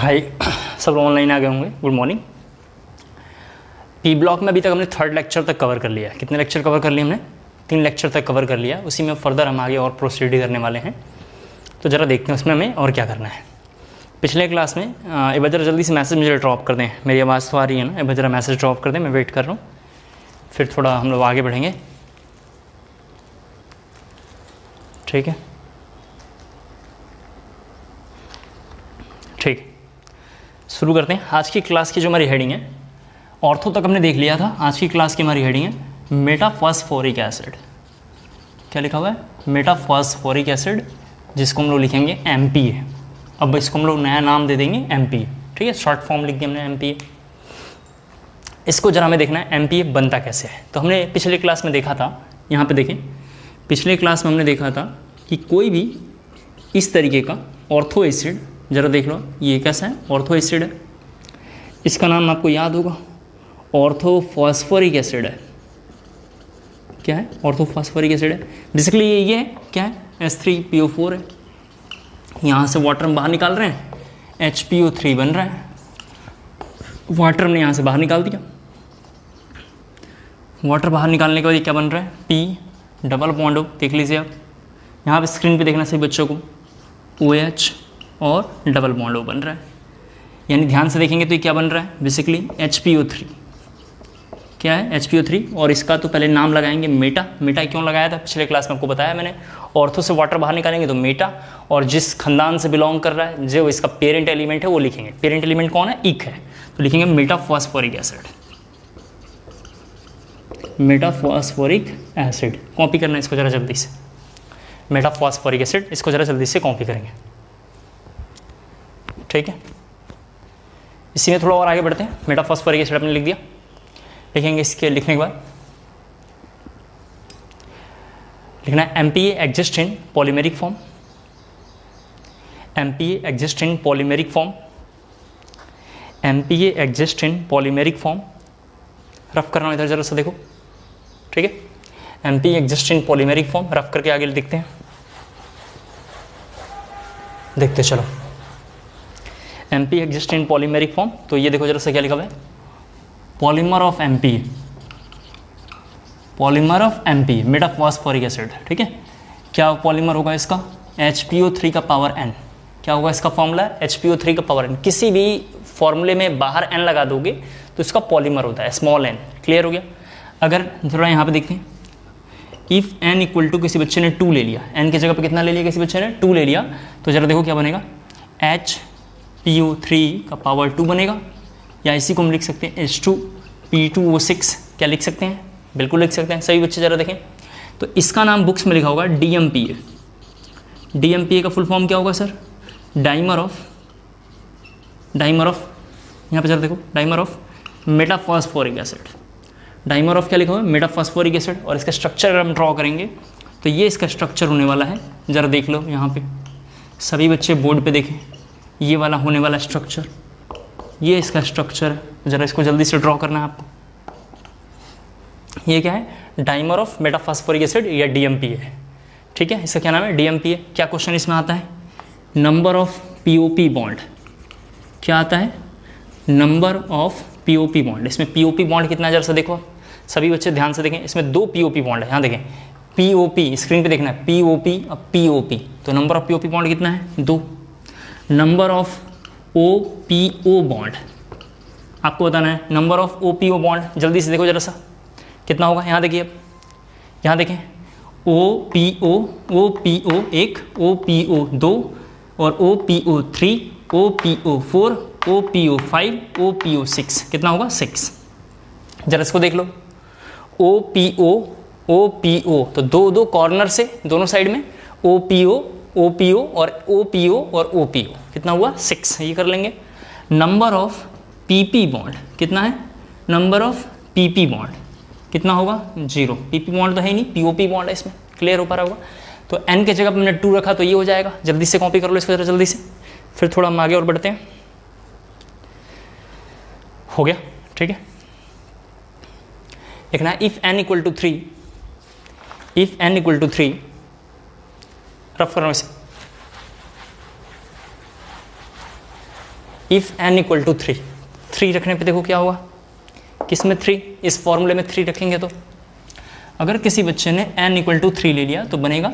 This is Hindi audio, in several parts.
हाय, सब लोग ऑनलाइन आ गए होंगे। Good morning. पी ब्लॉक में अभी तक हमने 3rd लेक्चर तक कवर कर लिया है। कितने लेक्चर कवर कर लिए हमने? 3 लेक्चर तक कवर कर लिया। उसी में फर्दर हम आगे और प्रोसीड करने वाले हैं। तो ज़रा देखते हैं उसमें हमें और क्या करना है। पिछले क्लास में एक बार जरा जल्दी से मैसेज मुझे ड्रॉप कर दें। मेरी आवाज़ तो आ रही है ना? एक बार जरा मैसेज ड्रॉप कर दें, मैं वेट कर रहा हूँ। फिर थोड़ा हम लोग आगे बढ़ेंगे। ठीक है, ठीक, शुरू करते हैं। आज की क्लास की जो हमारी हेडिंग है, ऑर्थो तक हमने देख लिया था। आज की क्लास की हमारी हेडिंग है मेटाफॉस्फोरिक एसिड। क्या लिखा हुआ है? मेटाफॉस्फोरिक एसिड, जिसको हम लोग लिखेंगे MPA। अब इसको हम लोग नया नाम दे देंगे MPA। ठीक है, शॉर्ट फॉर्म लिख दिया हमने MPA। इसको जरा हमें देखना है MPA बनता कैसे है। तो हमने पिछले क्लास में देखा था, यहाँ पे देखें, पिछले क्लास में हमने देखा था कि कोई भी इस तरीके का ऑर्थो एसिड, ज़रा देख लो ये कैसा है, ऑर्थो एसिड है। इसका नाम आपको याद होगा, ऑर्थोफॉस्फोरिक एसिड है। क्या है? ऑर्थोफॉस्फोरिक एसिड है। बेसिकली ये है क्या है? H3PO4 है। यहाँ से वाटर हम बाहर निकाल रहे हैं, HPO3 बन रहा है। वाटर हमने यहाँ से बाहर निकाल दिया। वाटर बाहर निकालने के बाद ये क्या बन रहा है? P डबल बॉन्ड हो, देख लीजिए आप यहाँ पे स्क्रीन पे देखना सही बच्चों को, OH और डबल बॉन्ड O बन रहा है। यानी ध्यान से देखेंगे तो ये क्या बन रहा है? Basically HPO3। क्या है? HPO3। और इसका तो पहले नाम लगाएंगे मेटा। मेटा क्यों लगाया था पिछले क्लास में आपको बताया मैंने। ऑर्थो से वाटर बाहर निकालेंगे तो मेटा, और जिस खानदान से बिलोंग कर रहा है, जो इसका पेरेंट एलिमेंट है वो लिखेंगे। पेरेंट एलिमेंट कौन है? इक है, तो लिखेंगे metaphosphoric acid. Metaphosphoric acid copy करना है इसको जरा जल्दी से। मेटाफॉस्फोरिक एसिड, इसको जरा जल्दी से कॉपी करेंगे। ठीक है, इसी में थोड़ा और आगे बढ़ते हैं। मेटाफॉस्फोरिक एसिड आपने लिख दिया। लिखेंगे इसके लिखने के बाद लिखना है MPA exist in polymeric form. MPA exist in polymeric form. MPA exist in polymeric form. Rough करना इधर जरा सा देखो। ठीक है, MPA exist in polymeric form. Rough करके आगे देखते हैं, देखते चलो। MPA exist in polymeric form. तो ये देखो जरा सा क्या लिखा हुआ है, polymer of MPA। Polymer of MPA metaphosphoric acid. ठीक है, क्या पॉलीमर होगा इसका? HPO3 का पावर n। क्या होगा इसका फॉर्मूला? HPO3 का पावर n। किसी भी फॉर्मूले में बाहर n लगा दोगे तो इसका पॉलीमर होता है, स्मॉल n। क्लियर हो गया? अगर थोड़ा यहाँ पे देखते हैं, इफ़ n इक्वल टू, किसी बच्चे ने 2 ले लिया, n की जगह पे कितना ले लिया? किसी बच्चे ने 2 ले लिया, तो जरा देखो क्या बनेगा, HPO3 का पावर 2 बनेगा। या इसी को हम लिख सकते हैं H2P2O6। क्या लिख सकते हैं? बिल्कुल लिख सकते हैं। सभी बच्चे जरा देखें, तो इसका नाम बुक्स में लिखा होगा DMPA। DMPA का फुल फॉर्म क्या होगा सर? डाइमर ऑफ यहाँ पे जरा देखो, dimer of metaphosphoric acid. Dimer of क्या लिखा हुआ है? Metaphosphoric acid. और इसका स्ट्रक्चर अगर हम ड्रॉ करेंगे तो ये इसका स्ट्रक्चर होने वाला है। ज़रा देख लो यहाँ पे, सभी बच्चे बोर्ड पे देखें, ये वाला होने वाला स्ट्रक्चर, ये इसका स्ट्रक्चर। ज़रा इसको जल्दी से ड्रॉ करना है आपको। ये क्या है? डाइमर ऑफ मेटाफॉस्फोरिक एसिड या DMPA है। ठीक है, इसका क्या नाम है? DMPA। क्या क्वेश्चन इसमें आता है? Number of POP bond. क्या आता है? Number of POP bond. इसमें POP बॉन्ड कितना है? जरा सा देखो, सभी बच्चे ध्यान से देखें। इसमें 2 POP बॉन्ड है। यहाँ देखें, POP, स्क्रीन पे देखना है, POP और POP। तो नंबर ऑफ POP बॉन्ड कितना है? 2। नंबर ऑफ OPO बॉन्ड आपको बताना है। नंबर ऑफ OPO बॉन्ड जल्दी से देखो जरा सा, कितना होगा? यहाँ देखिए, अब यहाँ देखें, OPO 1, OPO 2 और OPO 3, OPO 4, OPO 5, OPO 6। कितना होगा? 6। जरा इसको देख लो, OPO तो दो कॉर्नर से दोनों साइड में OPO और OPO। कितना हुआ? 6। ये कर लेंगे। नंबर ऑफ PP बॉन्ड कितना है? नंबर ऑफ PP बॉन्ड कितना होगा? 0। PP बॉन्ड तो है ही नहीं, POP बॉन्ड है इसमें। क्लियर हो पा रहा होगा? तो n के जगह पर हमने 2 रखा तो ये हो जाएगा। जल्दी से कॉपी कर लो इसको जरा जल्दी से, फिर थोड़ा हम आगे और बढ़ते हैं। हो गया? ठीक है, लिखना है if n equal to 3, rough करना इसे। इफ़ n इक्वल टू 3, 3 रखने पे देखो क्या हुआ, किस में 3, इस फॉर्मूले में 3 रखेंगे तो अगर किसी बच्चे ने n इक्वल टू 3 ले लिया तो बनेगा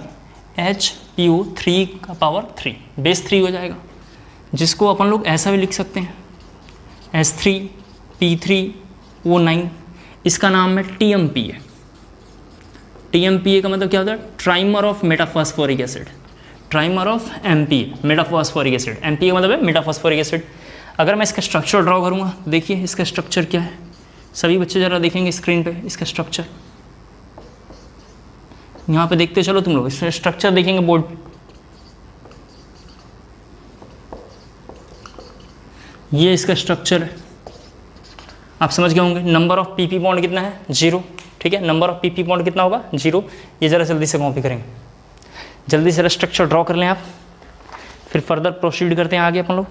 HPO 3 का पावर 3, बेस 3 हो जाएगा, जिसको अपन लोग ऐसा भी लिख सकते हैं S3P3O9, इसका नाम है TMPA। TMPA का मतलब क्या होता है, trimer of metaphosphoric acid, trimer of MPA metaphosphoric acid, MPA का मतलब है मेटाफॉस्फोरिक एसिड। अगर मैं इसका स्ट्रक्चर ड्रॉ करूँगा, देखिए इसका स्ट्रक्चर क्या है, सभी बच्चे ज़रा देखेंगे स्क्रीन पे इसका स्ट्रक्चर, यहाँ पे देखते चलो तुम लोग, इसका स्ट्रक्चर देखेंगे बोर्ड पे, ये इसका स्ट्रक्चर है, आप समझ गए होंगे। नंबर ऑफ PP बॉन्ड कितना है, 0, ठीक है, नंबर ऑफ PP बॉन्ड कितना होगा, 0। ये ज़रा जल्दी से कॉपी करेंगे, जल्दी से स्ट्रक्चर ड्रॉ कर लें आप, फिर फर्दर प्रोसीड करते हैं आगे अपन लोग।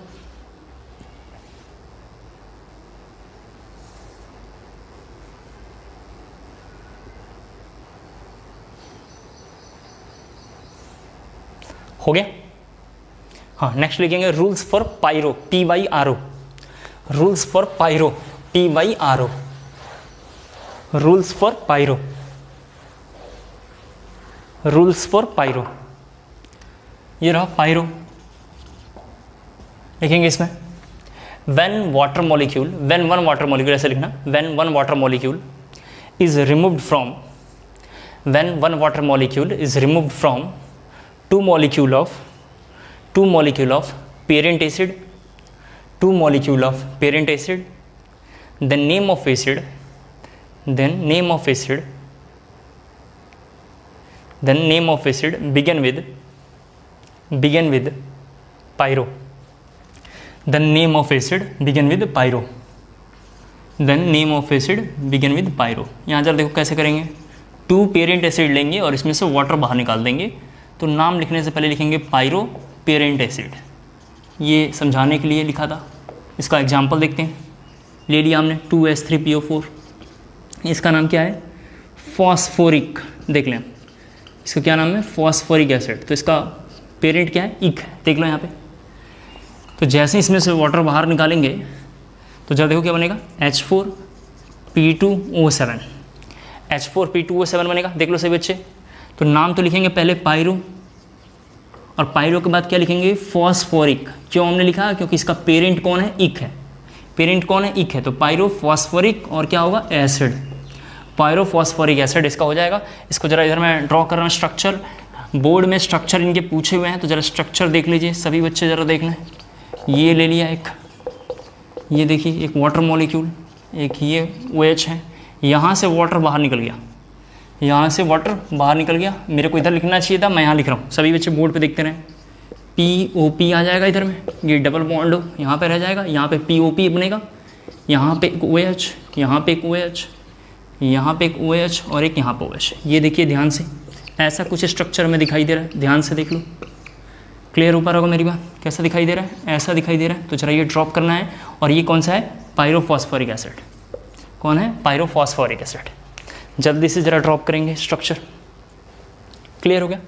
हो गया, हाँ। नेक्स्ट लिखेंगे rules for pyro, PYRO, rules for pyro, PYRO, rules for pyro, rules for pyro. ये रहा पायरो, लिखेंगे इसमें when water molecule, when one water molecule, ऐसे लिखना, when one water molecule is removed from, when one water molecule is removed from two molecule of parent acid, two molecule of parent acid, the name of acid, then name of acid, then name of acid begin with pyro, then name of acid begin with pyro, then name of acid begin with pyro। यहाँ जरा देखो कैसे करेंगे, 2 पेरेंट एसिड लेंगे और इसमें से वाटर बाहर निकाल देंगे, तो नाम लिखने से पहले लिखेंगे पायरो पेरेंट एसिड, ये समझाने के लिए लिखा था। इसका एग्जांपल देखते हैं, ले लिया हमने 2S3PO4, इसका नाम क्या है, फॉस्फोरिक, देख लें इसका क्या नाम है, फॉस्फोरिक एसिड, तो इसका पेरेंट क्या है, इक, देख लो यहाँ पे। तो जैसे इसमें से वाटर बाहर निकालेंगे तो जरा देखो क्या बनेगा, H4P2O7, H4P2O7 बनेगा, देख लो सही बच्चे। तो नाम तो लिखेंगे पहले पायरो, और पायरो के बाद क्या लिखेंगे, फॉस्फोरिक। क्यों हमने लिखा, क्योंकि इसका पेरेंट कौन है, इक है, पेरेंट कौन है, इक है, तो पायरो फॉस्फोरिक और क्या होगा, एसिड, पायरो फॉस्फोरिक एसिड इसका हो जाएगा। इसको जरा इधर मैं ड्रॉ कर रहा हूँ स्ट्रक्चर, बोर्ड में स्ट्रक्चर इनके पूछे हुए हैं, तो जरा स्ट्रक्चर देख लीजिए सभी बच्चे, जरा देख लें। ये ले लिया एक, ये देखिए एक वाटर मॉलिक्यूल, एक ये OH है, यहाँ से वाटर बाहर निकल गया, यहाँ से वाटर बाहर निकल गया, मेरे को इधर लिखना चाहिए था, मैं यहाँ लिख रहा हूँ, सभी बच्चे बोर्ड पे देखते रहें। POP आ जाएगा इधर में, ये डबल बॉन्ड यहाँ पे रह जाएगा, यहाँ पे POP बनेगा, यहाँ पे एक OH, यहाँ पे एक OH, यहाँ पे एक OH और एक यहाँ पे OH। ये देखिए ध्यान से, ऐसा कुछ स्ट्रक्चर में दिखाई दे रहा है, ध्यान से देख लो, क्लियर हो पा रहा होगा मेरी बात, कैसा दिखाई दे रहा है, ऐसा दिखाई दे रहा है। तो जरा ये ड्रॉप करना है, और ये कौन सा है, पायरोफॉस्फोरिक एसिड, कौन है, पायरोफॉस्फोरिक एसिड। जल्दी से ज़रा ड्रॉप करेंगे स्ट्रक्चर, क्लियर हो गया।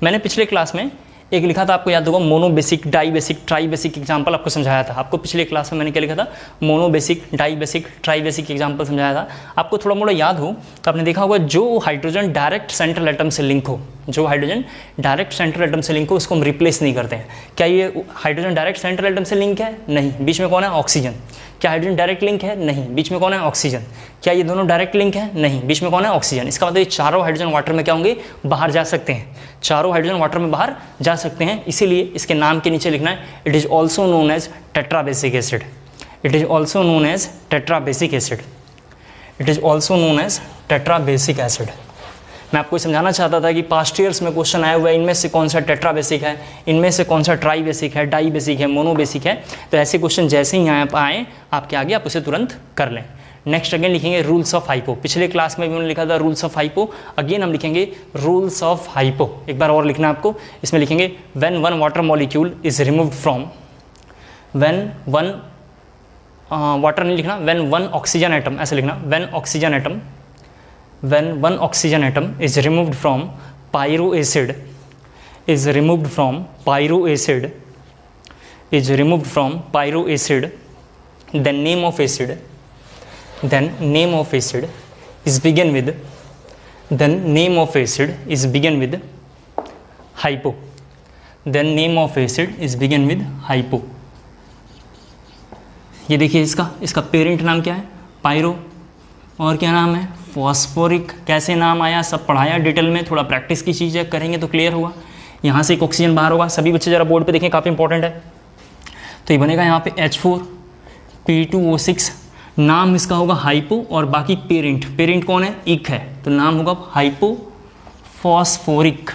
मैंने पिछले क्लास में एक लिखा था, आपको याद होगा, mono basic, di basic, tri basic example आपको समझाया था। आपको पिछले क्लास में मैंने क्या लिखा था, mono basic, di basic, tri basic example समझाया था। आपको थोड़ा मोड़ा याद हो तो आपने देखा होगा, जो हाइड्रोजन डायरेक्ट सेंट्रल एटम से लिंक हो, जो हाइड्रोजन डायरेक्ट सेंट्रल एटम से लिंक हो, उसको हम रिप्लेस नहीं करते हैं। क्या ये हाइड्रोजन डायरेक्ट सेंट्रल एटम से लिंक है, नहीं, बीच में कौन है, ऑक्सीजन। क्या हाइड्रोजन डायरेक्ट लिंक है, नहीं, बीच में कौन है, ऑक्सीजन। क्या ये दोनों डायरेक्ट लिंक है, नहीं, बीच में कौन है, ऑक्सीजन। इसका मतलब ये चारों हाइड्रोजन वाटर में क्या होंगे, बाहर जा सकते हैं, चारों हाइड्रोजन वाटर में बाहर जा सकते हैं। इसीलिए इसके नाम के नीचे लिखना है, it is also known as tetrabasic acid, it is also known as tetrabasic acid, it is also known as tetrabasic acid. मैं आपको समझाना चाहता था कि पास्ट ईयर्स में क्वेश्चन आया हुआ है, इनमें से कौन सा टेट्रा बेसिक है, इनमें से कौन सा ट्राई बेसिक है, डाई बेसिक है, मोनो बेसिक है। तो ऐसे क्वेश्चन जैसे ही यहाँ आए आपके आगे, आप उसे तुरंत कर लें। नेक्स्ट अगेन लिखेंगे रूल्स ऑफ हाइपो, पिछले क्लास में भी उन्होंने लिखा था रूल्स ऑफ हाइपो, अगेन हम लिखेंगे रूल्स ऑफ हाइपो। एक बार और लिखना आपको, इसमें लिखेंगे when one water molecule is removed from, when one water नहीं लिखना, व्हेन वन ऑक्सीजन एटम, ऐसे लिखना, when oxygen atom, when one oxygen atom is removed from pyro acid, is removed from pyro acid, is removed from pyroacid, then name of acid is begin with hypo. Then name of acid is begin with hypo. ये देखिए इसका पेरेंट नाम क्या है, पायरो, और क्या नाम है, फॉस्फोरिक. कैसे नाम आया सब पढ़ाया डिटेल में, थोड़ा प्रैक्टिस की चीज़ें करेंगे तो क्लियर होगा. यहाँ से एक ऑक्सीजन बाहर होगा. सभी बच्चे ज़रा बोर्ड पे देखें, काफ़ी इंपॉर्टेंट है. तो ये बनेगा यहाँ पे H4P2O6. नाम इसका होगा हाइपो, और बाकी पेरेंट कौन है, इक है, तो नाम होगा हाइपोफॉस्फोरिक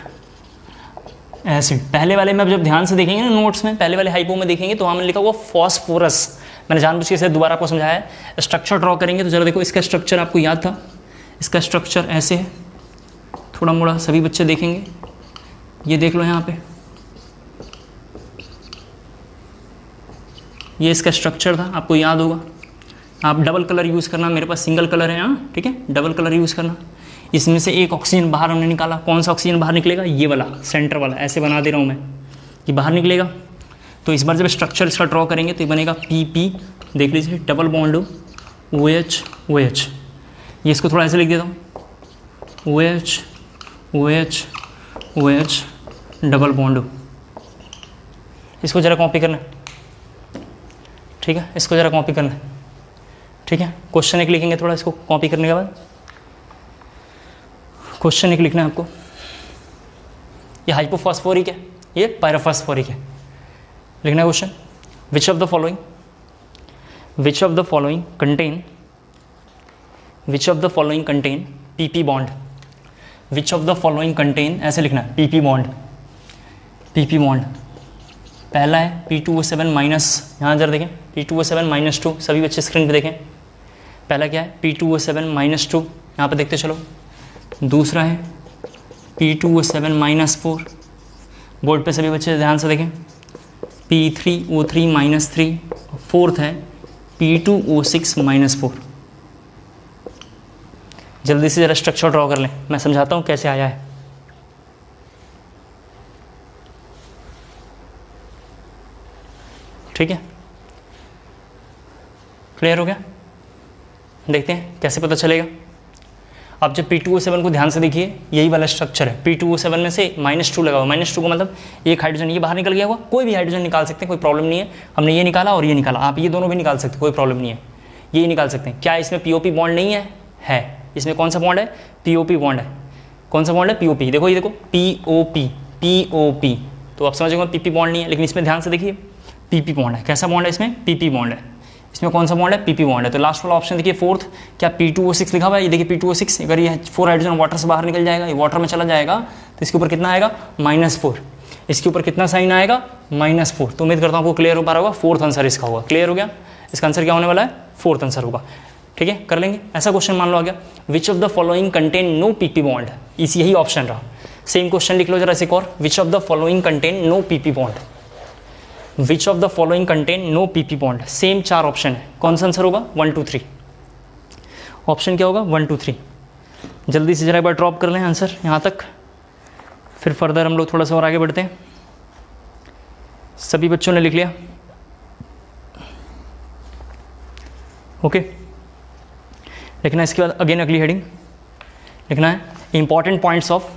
एसिड. पहले वाले में अब जब ध्यान से देखेंगे ना नोट्स में, पहले वाले हाइपो में देखेंगे तो वहाँ लिखा हुआ फॉस्फोरस. मैंने जानबूझ के इसे दोबारा आपको समझाया है. स्ट्रक्चर ड्रॉ करेंगे तो जरा देखो, इसका स्ट्रक्चर आपको याद था. इसका स्ट्रक्चर ऐसे है, थोड़ा मोड़ा सभी बच्चे देखेंगे. ये देख लो यहाँ पे, ये इसका स्ट्रक्चर था, आपको याद होगा. आप डबल कलर यूज़ करना, मेरे पास सिंगल कलर है यहाँ, ठीक है, डबल कलर यूज़ करना. इसमें से एक ऑक्सीजन बाहर हमने निकाला. कौन सा ऑक्सीजन बाहर निकलेगा, ये वाला सेंटर वाला, ऐसे बना दे रहा हूँ मैं, ये बाहर निकलेगा. तो इस बार जब स्ट्रक्चर इसका ड्रॉ करेंगे तो ये बनेगा PP, देख लीजिए, डबल बॉन्ड OH OH. ये इसको थोड़ा ऐसे लिख देता हूँ, OH OH OH double bond. इसको ज़रा कॉपी करना, ठीक है, इसको ज़रा कॉपी करना, ठीक है. क्वेश्चन एक लिखेंगे थोड़ा, इसको कॉपी करने के बाद क्वेश्चन एक लिखना है आपको. ये हाइपोफॉस्फोरिक है, ये पायरोफॉस्फोरिक है. लिखना है question, which of the following contain PP bond. Which of the following contain, ऐसे लिखना है, PP बॉन्ड. पहला है P2O7 माइनस, यहाँ जरा देखें, P2O7 -2. सभी बच्चे स्क्रीन पे देखें. पहला क्या है, P2O7 -2, यहाँ पे देखते चलो. दूसरा है P2O7 -4. बोर्ड पे सभी बच्चे ध्यान से देखें, P3O3 -3. फोर्थ है P2O6 -4. जल्दी से ज़रा स्ट्रक्चर ड्रॉ कर लें, मैं समझाता हूँ कैसे आया है. ठीक है, क्लियर हो गया. देखते हैं कैसे पता चलेगा. अब जब P2O7 को ध्यान से देखिए, यही वाला स्ट्रक्चर है. P2O7 में से -2 लगा हुआ. -2 का मतलब एक हाइड्रोजन ये बाहर निकल गया होगा. कोई भी हाइड्रोजन निकाल सकते हैं, कोई प्रॉब्लम नहीं है. हमने ये निकाला और ये निकाला, आप ये दोनों भी निकाल सकते हैं, कोई प्रॉब्लम नहीं है. ये निकाल सकते हैं. क्या इसमें POP बॉन्ड नहीं है? है. इसमें कौन सा बॉन्ड है, POP बॉन्ड है. कौन सा बॉन्ड है, POP. देखो ये देखो, POP. तो आप समझ गए PP बॉन्ड नहीं है, लेकिन इसमें ध्यान से देखिए, PP बॉन्ड है. कैसा बॉन्ड है इसमें, PP बॉन्ड है. इसमें कौन सा बॉन्ड है, PP बॉन्ड है. तो लास्ट वाला ऑप्शन देखिए, फोर्थ, क्या P2O6 लिखा हुआ है. ये देखिए P2O6, अगर ये 4 हाइड्रोजन वाटर से बाहर निकल जाएगा, ये वाटर में चला जाएगा, तो इसके ऊपर कितना आएगा, -4. इसके ऊपर कितना साइन आएगा, -4. तो उम्मीद करता हूँ आपको क्लियर हो पा रहा होगा. फोर्थ आंसर इसका होगा. क्लियर हो गया, इसका आंसर क्या होने वाला है, फोर्थ आंसर होगा. ठीक है, कर लेंगे. ऐसा क्वेश्चन मान लो आ गया, which of the following contain no PP bond. इसी यही ऑप्शन रहा. सेम क्वेश्चन लिख लो जरा एक और, which of the following contain no PP bond. Which of the following contain no PP bond. Same 4 option है. कौन सा आंसर होगा, 1 2 3. ऑप्शन क्या होगा, 1 2 3. जल्दी से जरा एक बार ड्रॉप कर लें आंसर यहाँ तक, फिर फर्दर हम लोग थोड़ा सा और आगे बढ़ते हैं. सभी बच्चों ने लिख लिया, ओके. लिखना है इसके बाद अगेन अगली हेडिंग लिखना है, important points of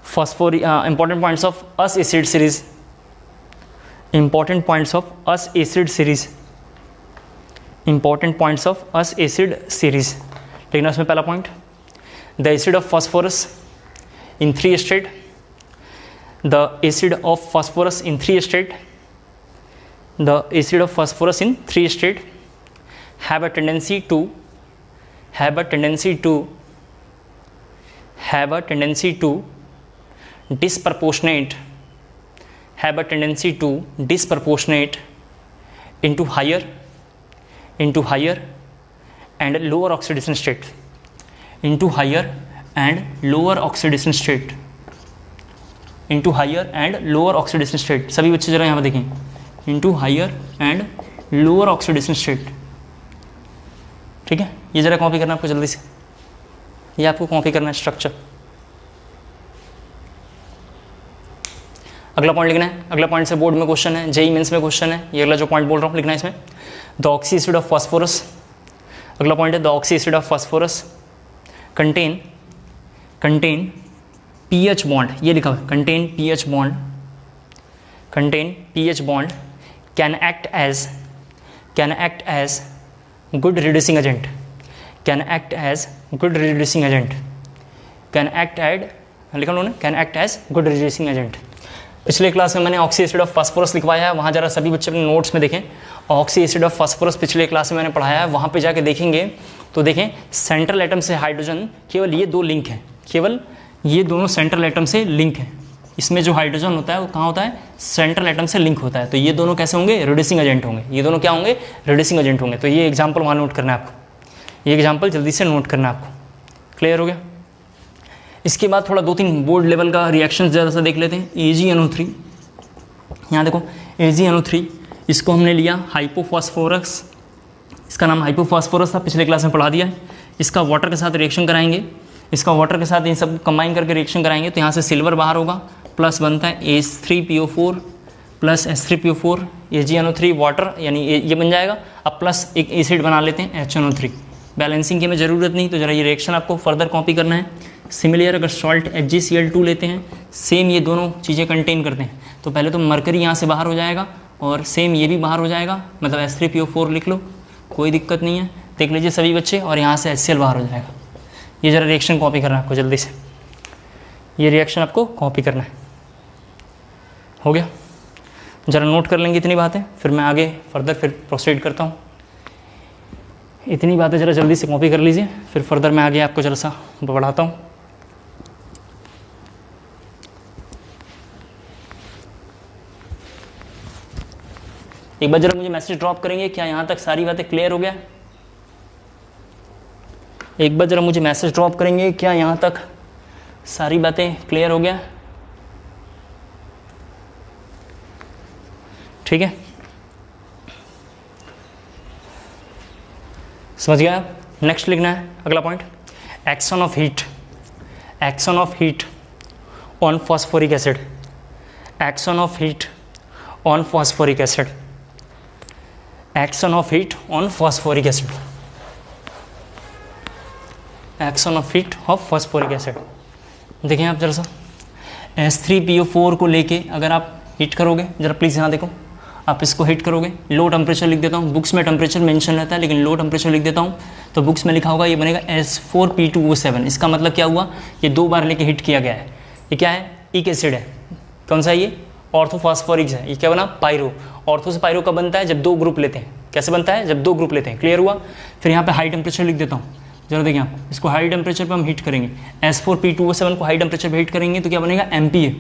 phosphoric important points of us acid series. Important points of us acid series. Important points of us acid series. लेकिन उसमें पहला point, the acid of phosphorus in 3 state. The acid of phosphorus in 3 state. The acid of phosphorus in 3 state have a tendency to disproportionate into higher and lower oxidation state. Into higher and lower oxidation state. Into higher and lower oxidation state. सभी बच्चे जरा यहाँ पर देखें, into higher and lower oxidation state. ठीक है, ये जरा कॉपी करना आपको जल्दी से, ये आपको कॉपी करना है स्ट्रक्चर. अगला पॉइंट लिखना है, अगला पॉइंट से बोर्ड में क्वेश्चन है, जेई मेंस में क्वेश्चन है, ये अगला जो पॉइंट बोल रहा हूँ लिखना है इसमें, the oxy acid of phosphorus, अगला पॉइंट है the oxy acid of phosphorus contain PH bond, ये लिखा हुआ है contain PH bond can act as good reducing agent, लिखा उन्होंने can act as good reducing agent. पिछले क्लास में मैंने ऑक्सी एसिड ऑफ फास्फोरस लिखवाया है, वहाँ जरा सभी बच्चे अपने नोट्स में देखें। ऑक्सी एसिड ऑफ फास्फोरस पिछले क्लास में मैंने पढ़ाया है, वहाँ पे जाके देखेंगे तो देखें सेंट्रल एटम से हाइड्रोजन केवल ये दो लिंक हैं, केवल ये दोनों सेंट्रल एटम से लिंक है। इसमें जो हाइड्रोजन होता है वो कहाँ होता है, सेंट्रल एटम से लिंक होता है। तो ये दोनों कैसे होंगे, रिड्यूसिंग एजेंट होंगे। ये दोनों क्या होंगे, रिड्यूसिंग एजेंट होंगे। तो ये एग्जाम्पल वहाँ नोट करना है आपको, ये एग्जाम्पल जल्दी से नोट करना है आपको। क्लियर हो गया। इसके बाद थोड़ा 2-3 बोर्ड लेवल का रिएक्शन ज़्यादा सा देख लेते हैं। AgNO3, यहाँ देखो AgNO3, इसको हमने लिया हाइपोफॉस्फोरस, इसका नाम हाइपोफॉस्फोरस था, पिछले क्लास में पढ़ा दिया है। इसका वाटर के साथ रिएक्शन कराएंगे, इसका वाटर के साथ इन सब कंबाइन करके रिएक्शन कराएंगे तो यहाँ से सिल्वर बाहर होगा, प्लस बनता है H3PO4 plus H3PO4, AgNO3 water यानी ये बन जाएगा। अब प्लस एक एसिड बना लेते हैं HNO3। बैलेंसिंग की हमें ज़रूरत नहीं, तो ज़रा ये रिएक्शन आपको फर्दर कॉपी करना है। सिमिलर अगर सॉल्ट HgCl2 लेते हैं, सेम ये दोनों चीज़ें कंटेन करते हैं, तो पहले तो मरकरी यहाँ से बाहर हो जाएगा और सेम ये भी बाहर हो जाएगा, मतलब H3PO4 लिख लो, कोई दिक्कत नहीं है। देख लीजिए सभी बच्चे, और यहाँ से HCl बाहर हो जाएगा। ये ज़रा रिएक्शन कॉपी करना है आपको जल्दी से, ये रिएक्शन आपको कॉपी करना है। हो गया, ज़रा नोट कर लेंगे इतनी बातें, फिर मैं आगे फर्दर फिर प्रोसीड करता हूँ। इतनी बातें ज़रा जल्दी से कॉपी कर लीजिए, फिर फर्दर मैं आगे आपको ज़रा सा बढ़ाता हूँ। एक बार ज़रा मुझे मैसेज ड्रॉप करेंगे, क्या यहाँ तक सारी बातें क्लियर हो गया? एक बार ज़रा मुझे मैसेज ड्रॉप करेंगे, क्या यहाँ तक सारी बातें क्लियर हो गया? ठीक है, समझ गया आप? नेक्स्ट लिखना है अगला point, action of heat on phosphoric acid, action of heat on phosphoric acid, action of heat on phosphoric acid, action of heat of phosphoric acid. देखें आप जरा सा, H3PO4 को लेके अगर आप हीट करोगे, जरा प्लीज़ यहाँ देखो, आप इसको हीट करोगे, लो टेम्परेचर लिख देता हूँ, बुक्स में टेम्परेचर मेंशन रहता है लेकिन लो टेम्परेचर लिख देता हूँ, तो बुक्स में लिखा होगा ये बनेगा S4P2O7। इसका मतलब क्या हुआ, ये 2 बार लेके हीट किया गया है। ये क्या है, एक एसिड है, कौन सा ये, ऑर्थोफॉस्फोरिक है। ये क्या बना, पायरो। ऑर्थो से पायरो कब बनता है, जब 2 ग्रुप लेते हैं। कैसे बनता है, जब 2 ग्रुप लेते हैं। क्लियर हुआ। फिर यहाँ पे हाई टेम्परेचर लिख देता हूँ, जरा देखिए आप, इसको हाई टेम्परेचर पे हम हीट करेंगे, S4P2O7 को हाई टेम्परेचर पे हीट करेंगे तो क्या बनेगा, MPa।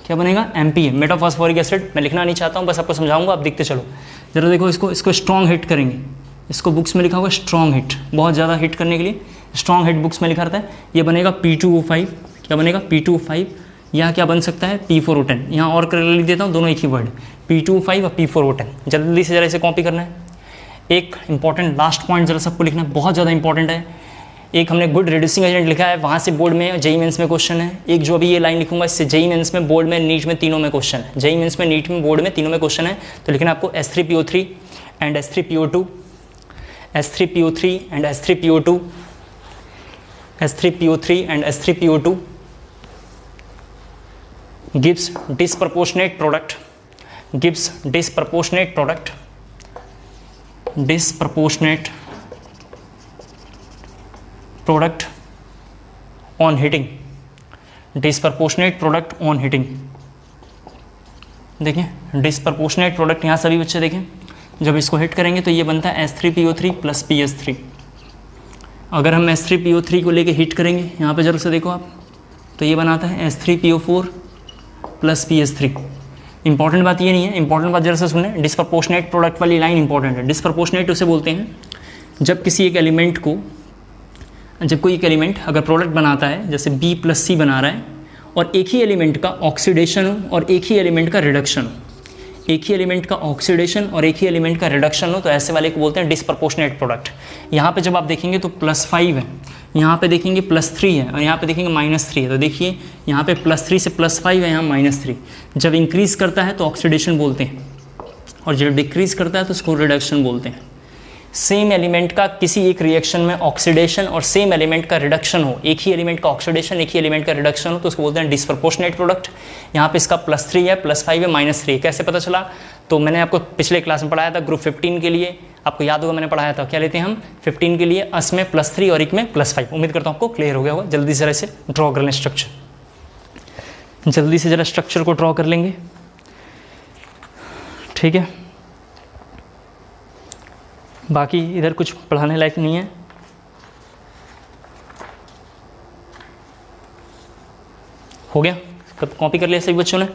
क्या बनेगा, MPa, मेटाफॉस्फोरिक एसिड। मैं लिखना नहीं चाहता हूँ, बस आपको समझाऊंगा, आप देखते चलो। जरा देखो इसको स्ट्रॉन्ग हिट करेंगे, इसको बुक्स में लिखा होगा स्ट्रॉन्ग हिट, बहुत ज़्यादा हिट करने के लिए स्ट्रॉन्ग हिट बुक्स में लिखा रहता है। ये बनेगा P2O5, क्या बनेगा P2O5, यहाँ क्या बन सकता है P4O10। यहाँ और कर लिख देता हूँ, दोनों एक ही वर्ड, P2O5 और P4O10। जल्दी से जरा इसे कॉपी करना है। एक इंपॉर्टेंट लास्ट पॉइंट जरा सबको लिखना है, बहुत ज़्यादा इंपॉर्टेंट है। एक हमने गुड रिड्यूसिंग एजेंट लिखा है, वहाँ से बोर्ड में जेई मेंस में क्वेश्चन है। एक जो अभी ये लाइन लिखूंगा, इससे जेई मेंस में, बोर्ड में, नीट में, तीनों में क्वेश्चन है। जेई मेंस में, नीट में, बोर्ड में, तीनों में क्वेश्चन है। तो लिखना आपको S3PO3 and S3PO2, S3PO3 and S3PO2, S3PO3 and S3PO2 gives disproportionate product, gives disproportionate product, disproportionate product on heating, disproportionate product on heating। देखिए disproportionate product, यहाँ सभी बच्चे देखें, जब इसको हिट करेंगे तो ये बनता है S3PO3 प्लस PS3। अगर हम S3PO3 को लेके हीट करेंगे, यहाँ पे जरूर से देखो आप, तो ये बनाता है S3PO4 प्लस PS3। इंपॉर्टेंट बात ये नहीं है, इंपॉर्टेंट बात जरा से सुने, डिस्प्रपोर्शनेट प्रोडक्ट वाली लाइन इंपॉर्टेंट है। डिस्प्रपोर्शनेट उसे बोलते हैं जब किसी एक एलिमेंट को, जब कोई एक एलिमेंट अगर प्रोडक्ट बनाता है, जैसे B प्लस C बना रहा है, और एक ही एलिमेंट का ऑक्सीडेशन हो और एक ही एलिमेंट का रिडक्शन हो, एक ही एलिमेंट का ऑक्सीडेशन और एक ही एलिमेंट का रिडक्शन हो, तो ऐसे वाले को बोलते हैं डिस्प्रपोर्शनेट प्रोडक्ट। यहाँ पे जब आप देखेंगे तो +5 है, यहाँ पे देखेंगे +3 है और यहाँ पे देखेंगे -3 है। तो देखिए यहाँ पे +3 से +5 है, यहाँ -3। जब इंक्रीज़ करता है तो ऑक्सीडेशन बोलते हैं और जब डिक्रीज़ करता है तो उसको रिडक्शन बोलते हैं। सेम एलिमेंट का किसी एक रिएक्शन में ऑक्सीडेशन और सेम एलिमेंट का रिडक्शन हो, एक ही एलिमेंट का ऑक्सीडेशन एक ही एलिमेंट का रिडक्शन हो, तो उसको बोलते हैं डिस्प्रपोर्शनेट प्रोडक्ट। यहाँ पे इसका +3 है, +5 है, -3। कैसे पता चला? तो मैंने आपको पिछले क्लास में पढ़ाया था ग्रुप 15 के लिए, आपको याद होगा मैंने पढ़ाया था। क्या लेते हैं हम 15 के लिए? अस में +3 और एक में +5। उम्मीद करता हूँ आपको क्लियर हो गया होगा। जल्दी से इसे ड्रॉ कर लें स्ट्रक्चर, जल्दी से जरा स्ट्रक्चर को ड्रॉ कर लेंगे, ठीक है। बाकी इधर कुछ पढ़ाने लायक नहीं है। हो गया? कॉपी कर लिया सभी बच्चों ने?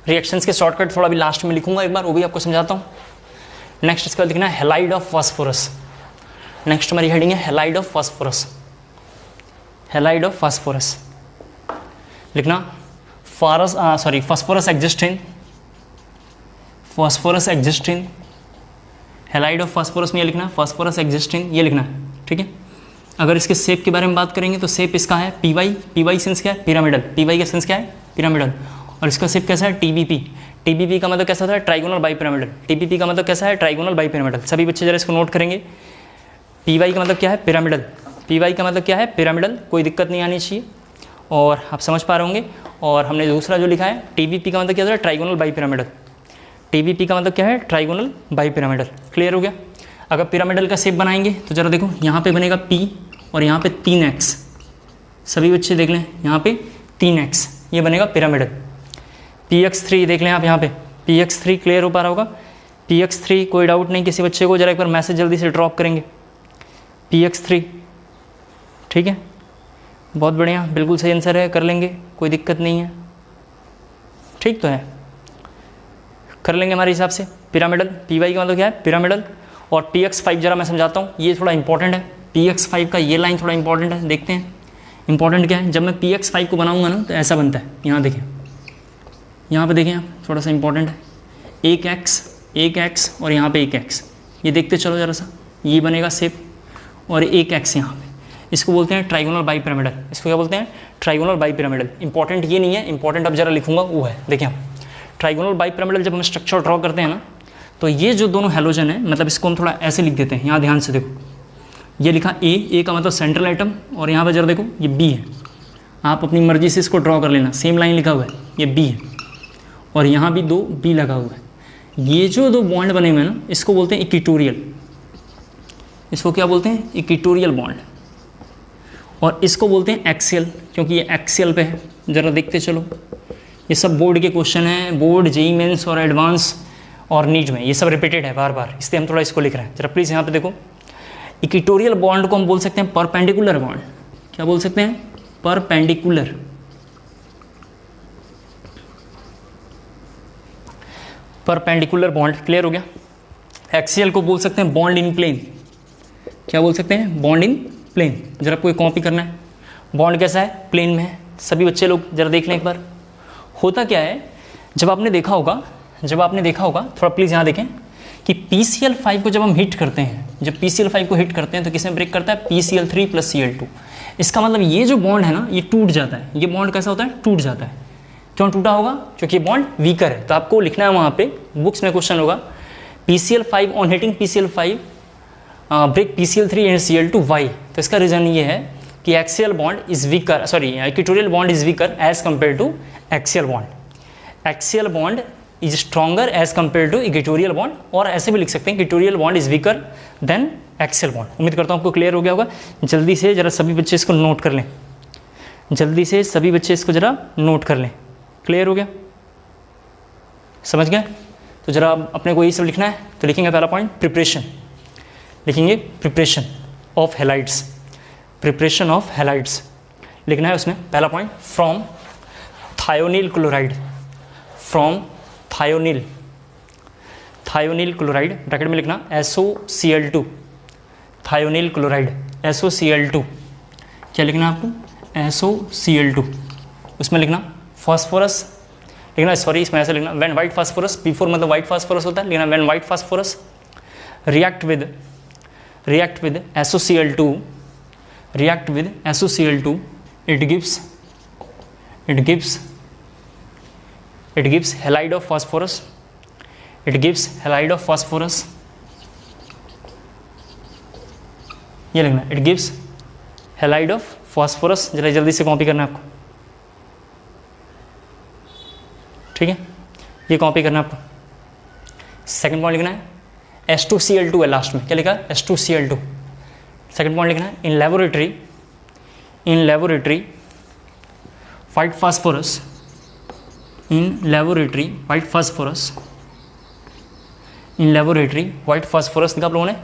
रिएक्शंस के शॉर्टकट थोड़ा भी लास्ट में लिखूंगा एक बार, वो भी आपको समझाता हूँ। नेक्स्ट इसके बाद लिखना है हैलाइड ऑफ फास्फोरस। नेक्स्ट हमारी हेडिंग है halide of phosphorus. Halide of phosphorus लिखना। Phosphorus exist in halide of phosphorus में ये लिखना है, फास्फोरस एग्जिस्ट इन, ये लिखना है, ठीक है। अगर इसके शेप के बारे में बात करेंगे तो शेप इसका है पी वाई सेंस क्या है? पिरामिडल। पी वाई का सेंस क्या है? पिरामिडल। और इसका शेप कैसा है? टीबीपी। टीबीपी का मतलब कैसा होता है? Trigonal bi pyramidal. टीबीपी का मतलब कैसा है? Trigonal bi pyramidal. सभी बच्चे जरा इसको नोट करेंगे। पी वाई का मतलब क्या है? पिरामिडल। पी वाई का मतलब क्या है? पिरामिडल। कोई दिक्कत नहीं आनी चाहिए और आप समझ पा रहे होंगे। और हमने दूसरा जो लिखा है टीबीपी का मतलब क्या होता है? Trigonal bi pyramidal. टीबीपी का मतलब क्या है? Trigonal bi pyramidal. क्लियर हो गया? अगर पिरामिडल का शेप बनाएंगे तो जरा देखो, यहाँ पे बनेगा P और यहाँ पे 3x। सभी बच्चे देख लें, यहाँ पे 3x, ये बनेगा पिरामिडल। PX3 देख लें आप यहाँ पे, PX3 क्लियर हो पा रहा होगा? PX3 कोई डाउट नहीं किसी बच्चे को? जरा एक बार मैसेज जल्दी से ड्रॉप करेंगे। PX3, ठीक है, बहुत बढ़िया, बिल्कुल सही आंसर है, कर लेंगे, कोई दिक्कत नहीं है, ठीक तो है, कर लेंगे हमारे हिसाब से। पिरामिडल, PY का मतलब क्या है? पिरामिडल। और PX5 जरा मैं समझाता हूँ, ये थोड़ा इंपॉर्टेंट है। PX5 का ये लाइन थोड़ा इंपॉर्टेंट है, देखते हैं इंपॉर्टेंट क्या है। जब मैं PX5 को बनाऊंगा ना तो ऐसा बनता है, यहाँ देखें, यहाँ पे देखें आप, थोड़ा सा इंपॉर्टेंट है। एक एक्स और यहाँ पे 1x, ये देखते चलो जरा सा, ये बनेगा शेप और 1x यहाँ पे, इसको बोलते हैं ट्राइगोनल बाई पिरामिडल। इसको क्या बोलते हैं? Trigonal bi pyramidal. इंपॉर्टेंट ये नहीं है, इंपॉर्टेंट अब जरा लिखूंगा वो है, देखिए ट्राइगोनल बाई पिरामिडल जब हम स्ट्रक्चर ड्रॉ करते हैं ना, तो ये जो दोनों हेलोजन है, मतलब इसको हम थोड़ा ऐसे लिख देते हैं। यहाँ ध्यान से देखो, ये लिखा ए का मतलब सेंट्रल एटम, और यहाँ पे जरा देखो ये बी है। आप अपनी मर्जी से इसको ड्रॉ कर लेना, सेम लाइन लिखा हुआ है, ये बी है और यहाँ भी 2 बी लगा हुआ है। ये जो 2 बॉन्ड बने हुए हैं ना, इसको बोलते हैं इक्वेटोरियल। इसको क्या बोलते हैं? Equatorial bond. और इसको बोलते हैं एक्सियल, क्योंकि ये एक्सियल पे है। जरा देखते चलो, ये सब बोर्ड के क्वेश्चन हैं, बोर्ड, जेईई मेंस और एडवांस और नीट में, ये सब रिपीटेड है बार बार, इसलिए हम थोड़ा इसको लिख रहे हैं। जरा प्लीज़ यहाँ पे देखो, इक्वेटोरियल बॉन्ड को हम बोल सकते हैं परपेंडिकुलर बॉन्ड। क्या बोल सकते हैं? परपेंडिकुलर। परपेंडिकुलर बॉन्ड, क्लियर हो गया? एक्सियल को बोल सकते हैं बॉन्ड इन प्लेन। क्या बोल सकते हैं? Bond in plane. जरा कोई कॉपी करना है, बॉन्ड कैसा है? प्लेन में है। सभी बच्चे लोग जरा देख लें एक बार। होता क्या है, जब आपने देखा होगा, थोड़ा प्लीज़ यहाँ देखें कि PCl5 को जब हम हिट करते हैं, जब PCl5 को हिट करते हैं तो किसमें ब्रेक करता है? PCl3 + Cl2। इसका मतलब ये जो बॉन्ड है ना, ये टूट जाता है। ये बॉन्ड कैसा होता है? टूट जाता है। क्यों टूटा होगा? क्योंकि बॉन्ड वीकर है। तो आपको लिखना है वहाँ पे, बुक्स में क्वेश्चन होगा, PCl5 on heating PCl5 break PCl3 and Cl2, why? तो इसका रीज़न ये है कि axial bond is weaker, equatorial bond is weaker as compare to axial bond. Axial bond is stronger as compare to equatorial bond, और ऐसे भी लिख सकते हैं equatorial bond is weaker than axial bond. उम्मीद करता हूँ आपको क्लियर हो गया होगा। जल्दी से जरा सभी बच्चे इसको नोट कर लें, जल्दी से सभी बच्चे इसको जरा नोट कर लें। क्लियर हो गया? समझ गए? तो जरा अपने को ये सब लिखना है, तो लिखेंगे पहला पॉइंट प्रिपरेशन, लिखेंगे preparation of halides. Preparation of halides लिखना है उसमें पहला point, from thionyl chloride, from thionyl chloride, bracket में लिखना SOCl2, थायोनिल क्लोराइड SOCl2। क्या लिखना है आपको? SOCl2। उसमें लिखना फास्फोरस, लिखना सॉरी इसमें ऐसे लिखना व्हेन वाइट फास्फोरस, बिफोर मतलब वाइट फास्फोरस होता है, लिखना when white phosphorus react with SOCl2 react with SOCl2, it gives halide of phosphorus. It gives halide of phosphorus. ये लिखना, it gives halide of phosphorus. जरा जल्दी से कॉपी करना है आपको, ठीक है, ये कॉपी करना है आपको। सेकंड पॉइंट लिखना है H2Cl2 है लास्ट में, क्या लिखा है H2Cl2। सेकंड पॉइंट लिखना है in laboratory white phosphorus, in laboratory white phosphorus लिखा आप लोगों ने,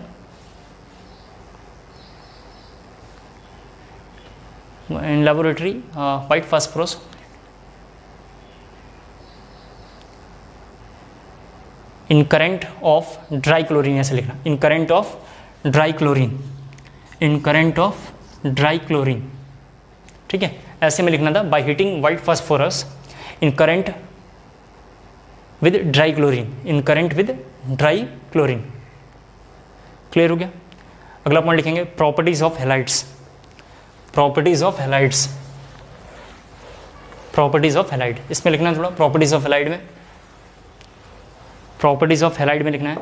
in laboratory white phosphorus in current of dry chlorine, ऐसे लिखना, in current of dry chlorine, ठीक है, ऐसे में लिखना था। By heating white phosphorus in current with dry chlorine, clear हो गया। अगला पॉइंट लिखेंगे प्रॉपर्टीज ऑफ हैलाइड्स। इसमें लिखना है थोड़ा प्रॉपर्टीज ऑफ हैलाइड में लिखना है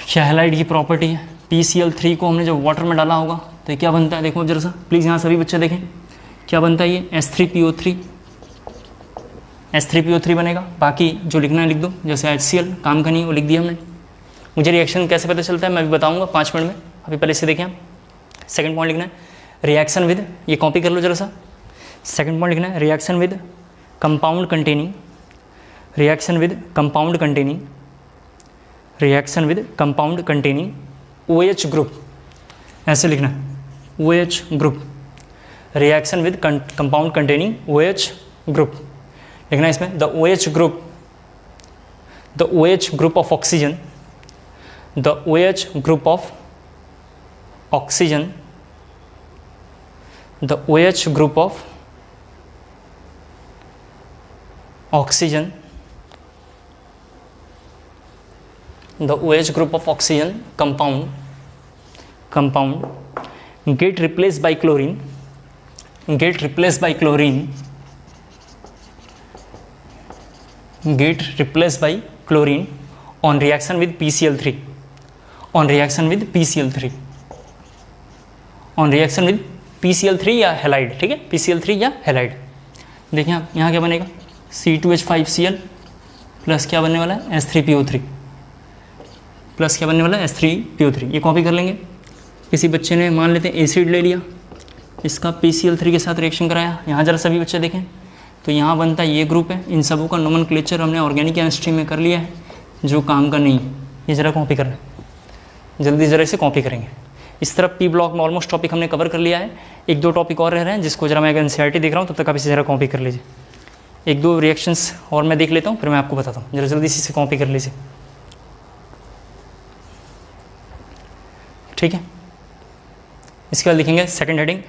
क्या हैलाइड की प्रॉपर्टी है। PCl3 को हमने जब वाटर में डाला होगा तो क्या बनता है, देखो जरा सा प्लीज़, यहाँ सभी बच्चे देखें क्या बनता है, ये S3PO3 बनेगा। बाकी जो लिखना है लिख दो, जैसे HCl काम का नहीं वो लिख दिया हमने। मुझे रिएक्शन कैसे पता चलता है मैं भी बताऊंगा 5 मिनट में, अभी पहले से देखें आप। सेकंड पॉइंट लिखना है रिएक्शन विद, ये कॉपी कर लो जरा सा। सेकंड पॉइंट लिखना है reaction with compound containing OH group, ऐसे लिखना है OH group, reaction with compound containing OH group लिखना है इसमें। The OH group of oxygen, compound get replaced by chlorine on reaction with PCl3 या हैलाइड, ठीक है, PCl3 या हैलाइड। देखिए आप यहाँ क्या बनेगा C2H5Cl प्लस क्या बनने वाला है S3PO3 प्लस क्या बनने वाला है S3PO3। ये कॉपी कर लेंगे। किसी बच्चे ने मान लेते हैं एसिड ले लिया, इसका PCl3 के साथ रिएक्शन कराया, यहाँ जरा सभी बच्चे देखें तो यहाँ बनता है ये ग्रुप है। इन सबों का नोमेनक्लेचर हमने ऑर्गेनिक केमिस्ट्री में कर लिया है, जो काम का नहीं। ये ज़रा कॉपी कर लें, जल्दी ज़रा इसे कॉपी करेंगे। इस तरह P ब्लॉक में ऑलमोस्ट टॉपिक हमने कवर कर लिया है। 1-2 टॉपिक और रह रहे हैं जिसको जरा मैं NCERT देख रहा हूँ, तब तक आप इसे ज़रा कॉपी कर लीजिए। 1-2 रिएक्शंस और मैं देख लेता हूँ, फिर मैं आपको बताता हूँ। जरा जल्दी से इसे कॉपी कर लीजिए, ठीक है। इसके बाद लिखेंगे सेकंड हेडिंग,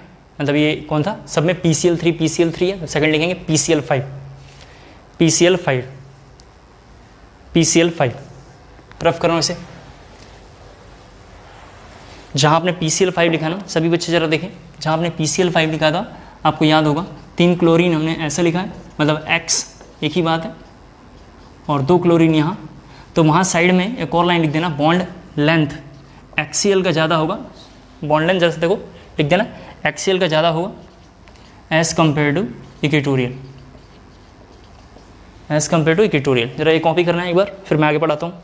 मतलब ये कौन था, सब में PCl3 है, तो सेकंड लिखेंगे PCl5 रफ करो इसे। जहाँ आपने PCl5 लिखा ना, सभी बच्चे ज़रा देखें, जहाँ आपने PCl5 लिखा था आपको याद होगा 3 क्लोरीन हमने ऐसा लिखा है, मतलब X एक ही बात है, और 2 क्लोरीन यहाँ। तो वहाँ साइड में एक और लाइन लिख देना, बॉन्ड लेंथ एक्सीएल का ज़्यादा होगा, बॉन्ड लेंथ जैसे देखो लिख देना एक्सीएल का ज़्यादा होगा एज़ कम्पेयर टू इक्वेटोरियल। ज़रा ये कॉपी करना है एक बार, फिर मैं आगे पढ़ाता हूँ।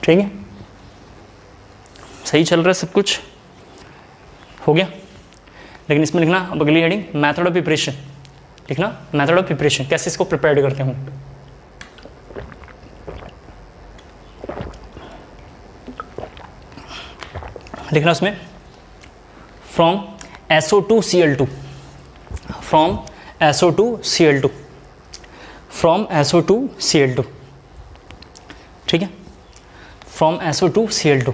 ठीक है, सही चल रहा है, सब कुछ हो गया। लेकिन इसमें लिखना अब अगली हेडिंग मेथड ऑफ प्रिपरेशन लिखना, मेथड ऑफ प्रिपरेशन, कैसे इसको प्रिपेयर करते हूँ। लिखना उसमें फ्रॉम SO2Cl2 ठीक है, फ्रॉम SO2Cl2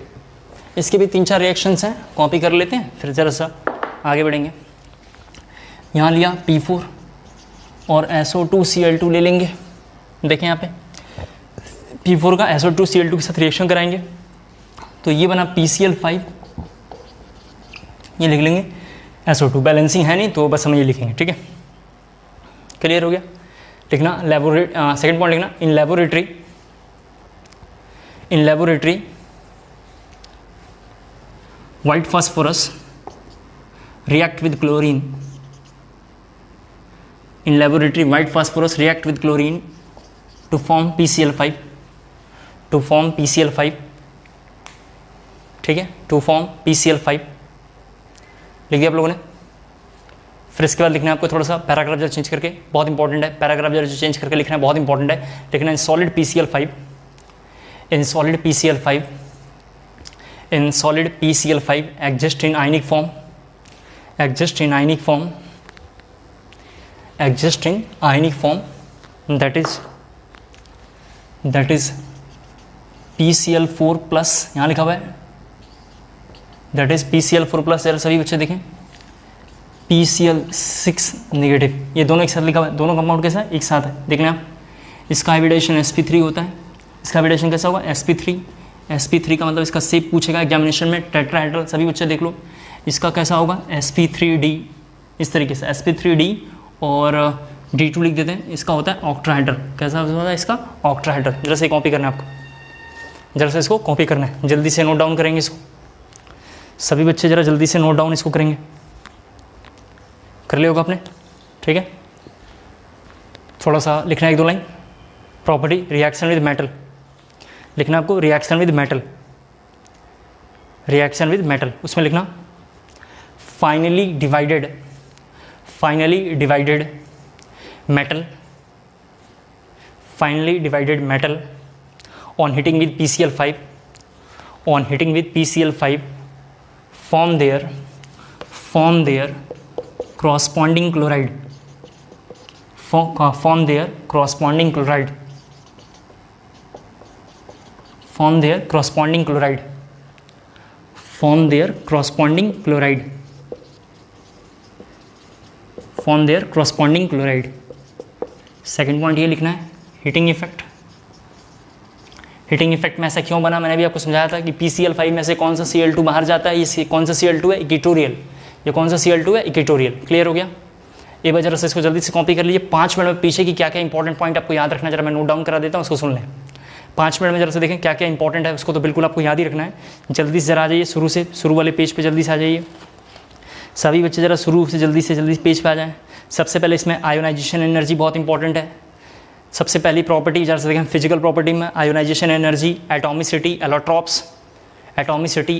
इसके भी 3-4 रिएक्शंस हैं, कॉपी कर लेते हैं फिर ज़रा सा आगे बढ़ेंगे। यहाँ लिया P4 और SO2Cl2 ले लेंगे। देखें यहाँ पे P4 का SO2Cl2 के साथ रिएक्शन कराएंगे तो ये बना PCl5, ये लिख लेंगे SO2। बैलेंसिंग है नहीं तो बस हम ये लिखेंगे, ठीक है, क्लियर हो गया। लिखना सेकंड पॉइंट लिखना, in laboratory white phosphorus react with chlorine. In laboratory, white phosphorus react with chlorine to form PCl5. ठीक है, to form PCl5 लिख दिया आप लोगों ने। फिर इसके बाद लिखना है आपको थोड़ा सा पैराग्राफ जरा चेंज करके, बहुत इंपॉर्टेंट है, पैराग्राफ जरा चेंज करके लिखना है, बहुत इंपॉर्टेंट है। लिखना है solid PCl5, in solid PCl5 exist in ionic form, that is PCl4 plus, यहाँ लिखा हुआ है that is PCl4 प्लस। जरा सभी बच्चे देखें PCl6 नेगेटिव, ये दोनों एक साथ लिखा हुआ है, दोनों कंपाउंड के साथ एक साथ है। देख लें आप, इसका हाइब्रिडेशन sp3 होता है, इसका हाइब्रिडेशन कैसा होगा sp3 का मतलब इसका शेप पूछेगा एग्जामिनेशन में, टेट्राहेड्रल, सभी बच्चे देख लो। इसका कैसा होगा sp3d, इस तरीके से sp3d और d2 लिख देते हैं। इसका होता है ऑक्ट्राहेड्रल, कैसा होता है इसका ऑक्ट्राहेड्रल। जरा से कॉपी करना है आपको, जरा से इसको कॉपी करना है, जल्दी से नोट डाउन करेंगे इसको, सभी बच्चे जरा जल्दी से नोट डाउन इसको करेंगे, कर लिया होगा आपने, ठीक है। थोड़ा सा लिखना है 1-2 line, property reaction with metal लिखना आपको, रिएक्शन विद मेटल, उसमें लिखना finally divided metal on hitting with PCl5 form their corresponding chloride, second point ये लिखना है हीटिंग इफेक्ट में ऐसा क्यों बना, मैंने भी आपको समझाया था कि PCl5 में से कौन सा Cl2 बाहर जाता है, ये कौन सा Cl2 है, इक्वेटोरियल, ये कौन सा Cl2 है, इक्वेटोरियल। क्लियर हो गया। एक बार जरा से इसको जल्दी से कॉपी कर लीजिए, 5 मिनट में पीछे की क्या क्या इंपॉर्टेंट पॉइंट आपको याद रखना है, जरा मैं नोट डाउन करा देता हूँ, उसको सुन लें। 5 मिनट में जरा से देखें क्या क्या इंपॉर्टेंट है, उसको तो बिल्कुल आपको याद ही रखना है। जल्दी से जरा आ जाइए, शुरू वाले पेज पे जल्दी से आ जाइए, सभी बच्चे जरा शुरू से जल्दी पेज पे आ जाएँ। सबसे पहले इसमें आयोनाइजेशन एनर्जी बहुत इंपॉर्टेंट है। सबसे पहली प्रॉपर्टी जरा से देखें, फिजिकल प्रॉपर्टी में आयोनाइजेशन एनर्जी, एटॉमिसिटी,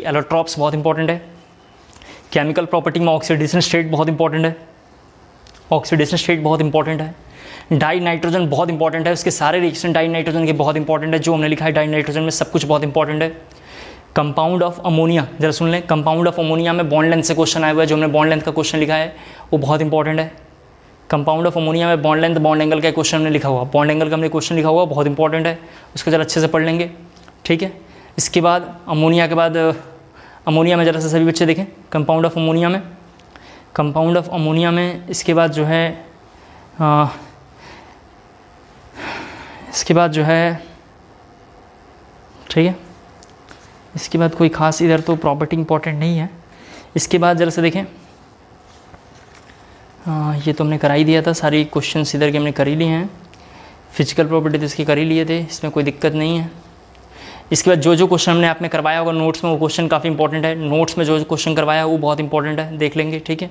एलोट्रॉप्स बहुत इंपॉर्टेंट है। केमिकल प्रॉपर्टी में ऑक्सीडेशन स्टेट बहुत इंपॉर्टेंट है। डाई नाइट्रोजन बहुत इंपॉर्टेंट है, उसके सारे रिएक्शन डाई नाइट्रोजन के बहुत इंपॉर्टेंट है, जो हमने लिखा है डाई नाइट्रोजन में सब कुछ बहुत इंपॉर्टेंट है। कंपाउंड ऑफ अमोनिया जरा सुन लें, कंपाउंड ऑफ अमोनिया में बॉन्ड लेंथ से क्वेश्चन आया हुआ है, जो हमने बॉन्ड लेंथ का क्वेश्चन लिखा है वो बहुत इंपॉर्टेंट है। कंपाउंड ऑफ अमोनिया में बॉन्ड लेंथ बॉन्ड एंगल का क्वेश्चन हमने लिखा हुआ, बॉन्ड एंगल का हमने क्वेश्चन लिखा हुआ, बहुत इंपॉर्टेंट है, उसको जरा अच्छे से पढ़ लेंगे, ठीक है। इसके बाद अमोनिया के बाद अमोनिया में जरा से सभी बच्चे देखें, कंपाउंड ऑफ अमोनिया में इसके बाद जो है ठीक है, इसके बाद कोई ख़ास इधर तो प्रॉपर्टी इंपॉर्टेंट नहीं है। इसके बाद जरा से देखें, ये तो हमने करा ही दिया था, सारी क्वेश्चंस इधर के हमने कर ही लिए हैं। फिजिकल प्रॉपर्टी तो इसकी कर ही लिए थे, इसमें कोई दिक्कत नहीं है। इसके बाद जो क्वेश्चन हमने आप में करवाया होगा नोट्स में, वो क्वेश्चन काफ़ी इंपॉर्टेंट है। नोट्स में जो क्वेश्चन करवाया वो बहुत इंपॉर्टेंट है, देख लेंगे, ठीक है।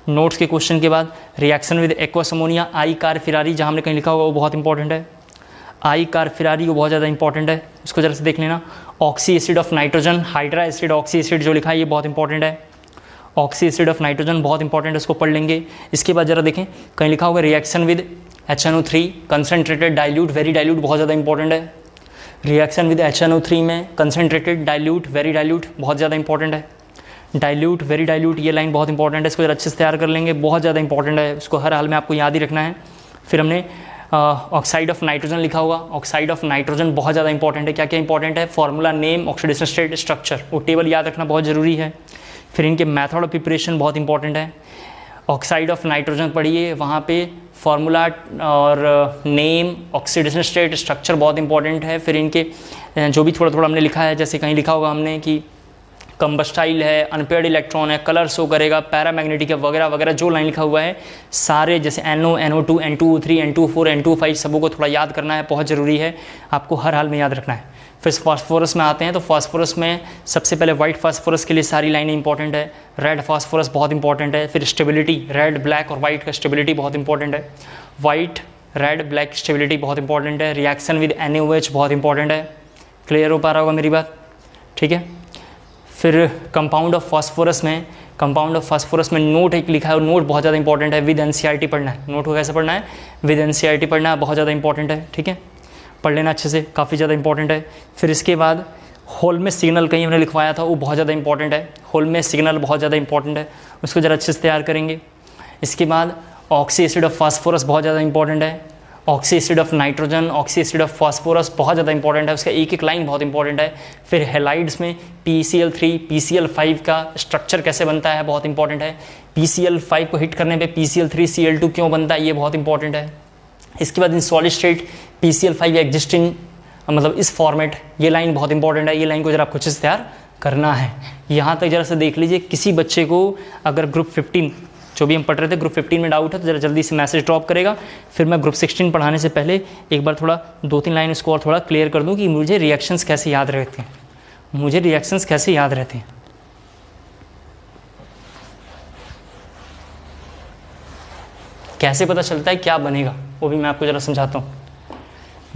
नोट्स के क्वेश्चन के बाद reaction with aqueous ammonia, I car फिरारी, जहाँ हमने कहीं लिखा होगा वो बहुत इंपॉर्टेंट है। आई कार फिरारी वो बहुत ज़्यादा इंपॉर्टेंट है, उसको जरा से देख लेना। Oxy acid of nitrogen, hydra acid oxy acid जो लिखा है ये बहुत इंपॉर्टेंट है। ऑक्सी एसिड ऑफ नाइट्रोजन बहुत इंपॉर्टेंट है, उसको पढ़ लेंगे। इसके बाद जरा देखें, कहीं लिखा होगा reaction with HNO3 concentrated dilute very dilute, बहुत ज़्यादा इंपॉर्टेंट है। रिएक्शन विद HNO3 में कंसनट्रेटेड डाइल्यूट वेरी डाइल्यूट बहुत ज़्यादा इंपॉर्टेंट है। डाइल्यूट वेरी डाइल्यूट ये लाइन बहुत इंपॉर्टेंट है, इसको जरा अच्छे से तैयार कर लेंगे, बहुत ज़्यादा इंपॉर्टेंट है, उसको हर हाल में आपको याद ही रखना है। फिर हमने ऑक्साइड ऑफ नाइट्रोजन लिखा होगा। ऑक्साइड ऑफ नाइट्रोजन बहुत ज़्यादा इंपॉर्टेंट है। क्या क्या इंपॉर्टेंट है? Formula, name, oxidation state, structure, वो टेबल याद रखना बहुत ज़रूरी है। फिर इनके मेथड ऑफ प्रिपरेशन बहुत इंपॉर्टेंट है। ऑक्साइड ऑफ नाइट्रोजन पढ़िए, वहाँ पे फार्मूला और नेम, ऑक्सीडेशन स्टेट, स्ट्रक्चर बहुत इंपॉर्टेंट है। फिर इनके जो भी थोड़ा थोड़ा हमने लिखा है, जैसे कहीं लिखा होगा हमने कि कंबस्टाइल है, अनपेयर्ड इलेक्ट्रॉन है, कलर शो करेगा, पैरामैग्नेटिक है, वगैरह वगैरह जो लाइन लिखा हुआ है सारे, जैसे NO, NO2, N2O3, N2O4, N2O5 सबों को थोड़ा याद करना है, बहुत ज़रूरी है, आपको हर हाल में याद रखना है। फिर फास्फोरस में आते हैं, तो फास्फोरस में सबसे पहले वाइट फास्फोरस के लिए सारी लाइनें इंपॉर्टेंट है। रेड फास्फोरस बहुत इंपॉर्टेंट है। फिर स्टेबिलिटी, रेड, ब्लैक और वाइट का स्टेबिलिटी बहुत इंपॉर्टेंट है। वाइट, रेड, ब्लैक स्टेबिलिटी बहुत इंपॉर्टेंट है। रिएक्शन विद NaOH बहुत इंपॉर्टेंट है। क्लियर हो पा रहा होगा मेरी बात? ठीक है। फिर कंपाउंड ऑफ फास्फोरस में, कंपाउंड ऑफ फास्फोरस में नोट एक लिखा है, और नोट बहुत ज़्यादा इंपॉर्टेंट है। विद NCERT पढ़ना है। नोट को कैसे पढ़ना है? विद NCERT पढ़ना है, बहुत ज़्यादा इंपॉर्टेंट है। ठीक है, पढ़ लेना अच्छे से, काफ़ी ज़्यादा इंपॉर्टेंट है। फिर इसके बाद होल में सिग्नल कहीं हमने लिखवाया था, वो बहुत ज़्यादा इंपॉर्टेंट है। होल में सिग्नल बहुत ज़्यादा इंपॉर्टेंट है, उसको ज़रा अच्छे से तैयार करेंगे। इसके बाद ऑक्सी एसिड ऑफ फास्फोरस बहुत ज़्यादा इंपॉर्टेंट है। Oxy acid of nitrogen, oxy acid of phosphorus बहुत ज़्यादा इंपॉर्टेंट है, उसका एक एक लाइन बहुत इंपॉर्टेंट है। फिर हेलाइड्स में PCl3, PCl5 का स्ट्रक्चर कैसे बनता है, बहुत इंपॉर्टेंट है। PCl5 को हिट करने पे PCl3Cl2 क्यों बनता है, ये बहुत इंपॉर्टेंट है। इसके बाद in solid state PCl5 exist in, मतलब इस फॉर्मेट, ये लाइन बहुत इंपॉर्टेंट है। ये लाइन को जरा आपको अच्छे से तैयार करना है। यहाँ तक जरा से देख लीजिए, किसी बच्चे को अगर ग्रुप 15 जो भी हम पढ़ रहे थे, ग्रुप 15 में डाउट है तो जरा जल्दी से मैसेज ड्रॉप करेगा। फिर मैं ग्रुप 16 पढ़ाने से पहले एक बार थोड़ा 2-3 लाइन इसको और थोड़ा क्लियर कर दूं कि मुझे रिएक्शंस कैसे याद रहते हैं, मुझे रिएक्शंस कैसे याद रहते हैं। कैसे पता चलता है क्या बनेगा, वो भी मैं आपको ज़रा समझाता हूँ।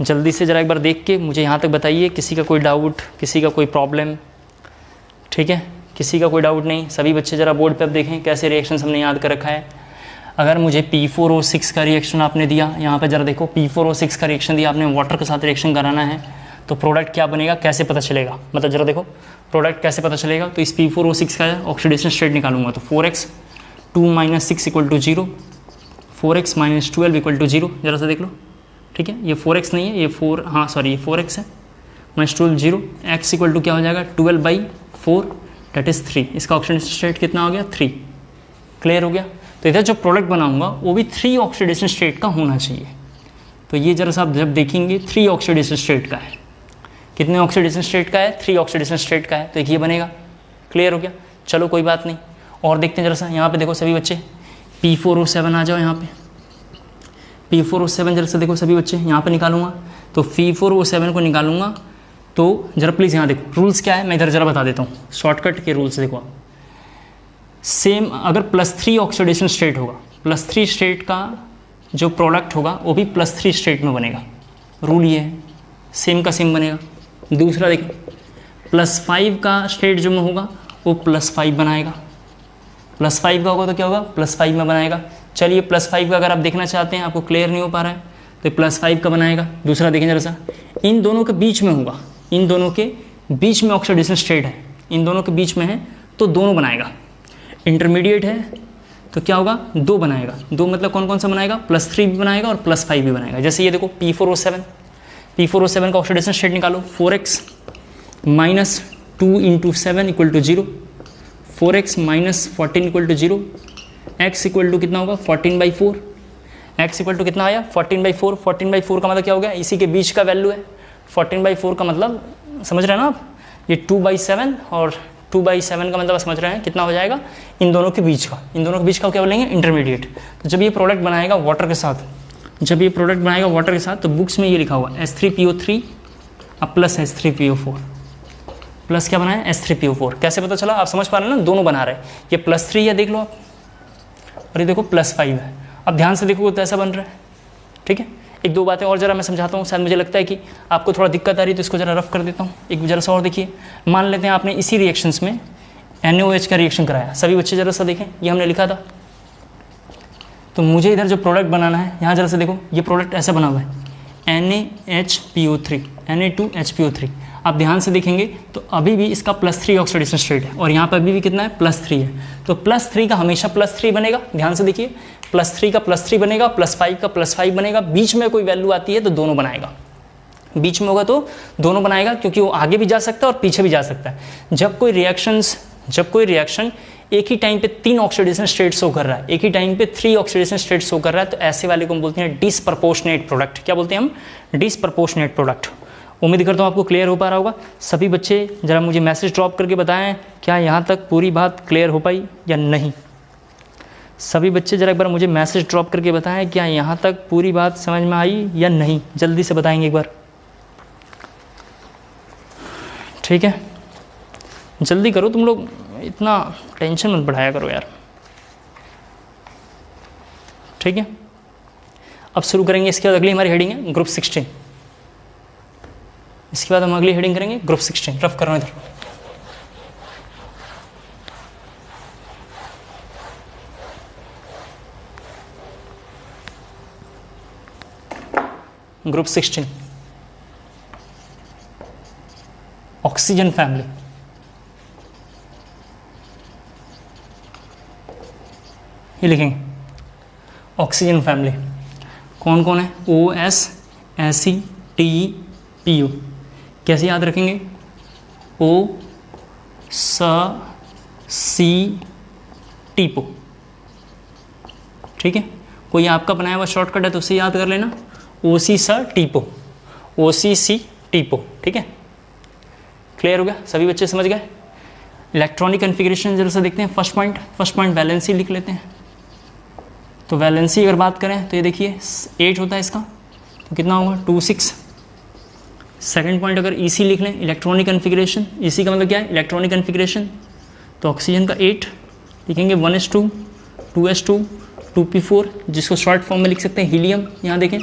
जल्दी से ज़रा एक बार देख के मुझे यहाँ तक बताइए, किसी का कोई डाउट, किसी का कोई प्रॉब्लम? ठीक है, किसी का कोई डाउट नहीं। सभी बच्चे ज़रा बोर्ड पे अब देखें कैसे रिएक्शंस हमने याद कर रखा है। अगर मुझे P4O6 का रिएक्शन आपने दिया, यहाँ पे ज़रा देखो, P4O6 का रिएक्शन दिया आपने, वाटर के साथ रिएक्शन कराना है, तो प्रोडक्ट क्या बनेगा, कैसे पता चलेगा? मतलब ज़रा देखो प्रोडक्ट कैसे पता चलेगा। तो इस P4O6 का ऑक्सीडेशन स्टेट निकालूंगा, तो 4x 2 - 6 = 0, 4x - 12 = 0। ज़रा सा देख लो, ठीक है, ये 4x नहीं है, ये 4, हाँ सॉरी, ये 4x है, -12 0, x = क्या हो जाएगा, 12/4 डेट इज़ 3। इसका ऑक्सीडेशन स्टेट कितना हो गया, 3। क्लियर हो गया? तो इधर जो प्रोडक्ट बनाऊंगा वो भी 3 ऑक्सीडेशन स्टेट का होना चाहिए। तो ये जरा सा आप जब देखेंगे 3 ऑक्सीडेशन स्टेट का है। कितने ऑक्सीडेशन स्टेट का है? 3 ऑक्सीडेशन स्टेट का है, तो एक ये बनेगा। क्लियर हो गया? चलो कोई बात नहीं, और देखते हैं जरा सा। यहाँ पे देखो सभी बच्चे, P4O7 आ जाओ यहाँ पे। P4O7 जरा सा देखो सभी बच्चे, यहाँ पे निकालूंगा, तो P4O7 को निकालूंगा। तो जरा प्लीज़ यहाँ देखो रूल्स क्या है, मैं इधर जरा बता देता हूँ, शॉर्टकट के रूल्स देखो आप। सेम अगर +3 ऑक्सीडेशन स्टेट होगा, +3 स्टेट का जो प्रोडक्ट होगा वो भी +3 स्टेट में बनेगा। रूल ये है, सेम का सेम बनेगा। दूसरा देखो, +5 का स्टेट जो में होगा वो +5 बनाएगा, +5 का होगा तो क्या होगा, +5 में बनाएगा। चलिए +5 का अगर आप देखना चाहते हैं, आपको क्लियर नहीं हो पा रहा है, तो +5 का बनाएगा। दूसरा देखें जरा सा, इन दोनों के बीच में होगा, इन दोनों के बीच में ऑक्सीडेशन स्टेट है, इन दोनों के बीच में है तो दोनों बनाएगा। इंटरमीडिएट है तो क्या होगा, 2 बनाएगा। 2 मतलब कौन कौन सा बनाएगा, +3 भी बनाएगा और +5 भी बनाएगा। जैसे ये देखो P4O7, P4O7 का ऑक्सीडेशन स्टेट निकालो, 4x - 2 × 7 = 0, 4x - 14 = 0, x = कितना होगा, 14/4। x = कितना आया, 14/4। 14/4 का मतलब क्या हो गया, इसी के बीच का वैल्यू है। 14/4 का मतलब समझ रहे हैं ना आप, ये 2/7 और 2/7 का मतलब समझ रहे हैं कितना हो जाएगा, इन दोनों के बीच का। इन दोनों के बीच का क्या बोलेंगे, इंटरमीडिएट। तो जब ये प्रोडक्ट बनाएगा वाटर के साथ, जब ये प्रोडक्ट बनाएगा वाटर के साथ, तो बुक्स में ये लिखा हुआ S3PO3 अब +S3PO4, प्लस क्या बनाया, S3PO4। कैसे पता चला, आप समझ पा रहे हैं ना, दोनों बना रहे हैं। ये +3 है देख लो आप, और ये देखो +5 है। अब ध्यान से देखो तो ऐसा बन रहा है। ठीक है, 1-2 बातें और ज़रा मैं समझाता हूँ, शायद मुझे लगता है कि आपको थोड़ा दिक्कत आ रही है, तो इसको ज़रा रफ कर देता हूँ। एक ज़रा सा और देखिए, मान लेते हैं आपने इसी रिएक्शंस में NaOH का रिएक्शन कराया। सभी बच्चे ज़रा सा देखें, ये हमने लिखा था। तो मुझे इधर जो प्रोडक्ट बनाना है, यहाँ ज़रा सा देखो, ये प्रोडक्ट ऐसा बना हुआ है, NaHPO3, Na2HPO3। आप ध्यान से देखेंगे तो अभी भी इसका +3 ऑक्सीडेशन स्टेट है, और यहाँ पर अभी भी कितना है, +3 है। तो +3 का हमेशा +3 बनेगा। ध्यान से देखिए, +3 का +3 बनेगा, +5 का +5 बनेगा, बीच में कोई वैल्यू आती है तो दोनों बनाएगा, बीच में होगा तो दोनों बनाएगा, क्योंकि वो आगे भी जा सकता है और पीछे भी जा सकता है। जब कोई रिएक्शन एक ही टाइम पे 3 ऑक्सीडेशन स्टेट शो कर रहा है, एक ही टाइम पे 3 ऑक्सीडेशन स्टेट शो कर रहा है, तो ऐसे वाले को हम बोलते हैं डिसप्रपोर्शनेट प्रोडक्ट। क्या बोलते हैं हम? Disproportionate product. उम्मीद करता हूँ आपको क्लियर हो पा रहा होगा। सभी बच्चे ज़रा मुझे मैसेज ड्रॉप करके बताएं क्या यहाँ तक पूरी बात क्लियर हो पाई या नहीं। सभी बच्चे ज़रा एक बार मुझे मैसेज ड्रॉप करके बताएं क्या यहाँ तक पूरी बात समझ में आई या नहीं, जल्दी से बताएंगे एक बार। ठीक है, जल्दी करो तुम लोग, इतना टेंशन मत बढ़ाया करो यार। ठीक है, अब शुरू करेंगे। इसके बाद अगली हमारी हेडिंग है ग्रुप 16। इसके बाद हम अगली हेडिंग करेंगे ग्रुप 16। रफ करो इधर। Group 16 oxygen family. ये लिखेंगे ऑक्सीजन फैमिली कौन कौन है? OS, Ase, TE, PO। कैसे याद रखेंगे? O, S, C, TPO। ठीक है, कोई आपका बनाया हुआ शॉर्टकट है तो उसे याद कर लेना, OC, S, TPO, OC, C, TPO। ठीक है, क्लियर हो गया? सभी बच्चे समझ गए? इलेक्ट्रॉनिक कन्फिग्रेशन जरा सा देखते हैं। फर्स्ट पॉइंट वैलेंसी लिख लेते हैं। तो वैलेंसी अगर बात करें तो ये देखिए 8 होता है इसका, तो कितना होगा? 2, 6। सेकंड पॉइंट अगर EC लिख लें, इलेक्ट्रॉनिक कन्फिग्रेशन, EC का मतलब क्या है? Electronic configuration. तो ऑक्सीजन का 8 लिखेंगे, 1s2, 2s2, 2p4, जिसको शॉर्ट फॉर्म में लिख सकते हैं हीलियम। यहाँ देखें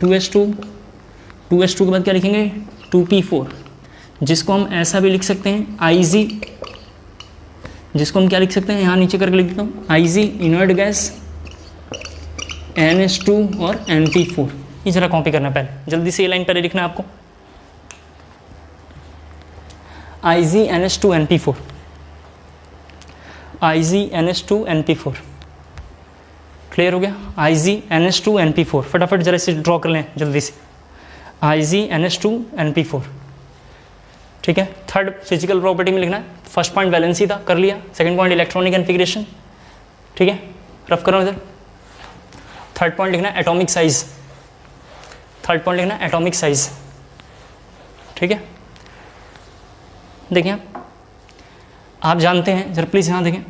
2s2 के बाद क्या लिखेंगे? 2p4, जिसको हम ऐसा भी लिख सकते हैं IG, जिसको हम क्या लिख सकते हैं? यहाँ नीचे करके लिख देता हूँ, IG इनर्ट गैस, NH2 और NP4। ये जरा कॉपी करना पहले, जल्दी से ये लाइन पहले लिखना है आपको, IG NH2 NP4, IG NH2 NP4। Clear हो गया? IG NH2 NP4। फटाफट जरा इसे ड्रॉ कर लें जल्दी से, IG NH2 NP4। ठीक है, थर्ड फिजिकल प्रॉपर्टी में लिखना है। फर्स्ट पॉइंट वैलेंसी था, कर लिया। Second point electronic configuration. ठीक है, रफ करो इधर। थर्ड पॉइंट लिखना है एटॉमिक साइज। थर्ड पॉइंट लिखना है एटॉमिक साइज। ठीक है, देखिए आप जानते हैं, जरा प्लीज यहाँ देखें,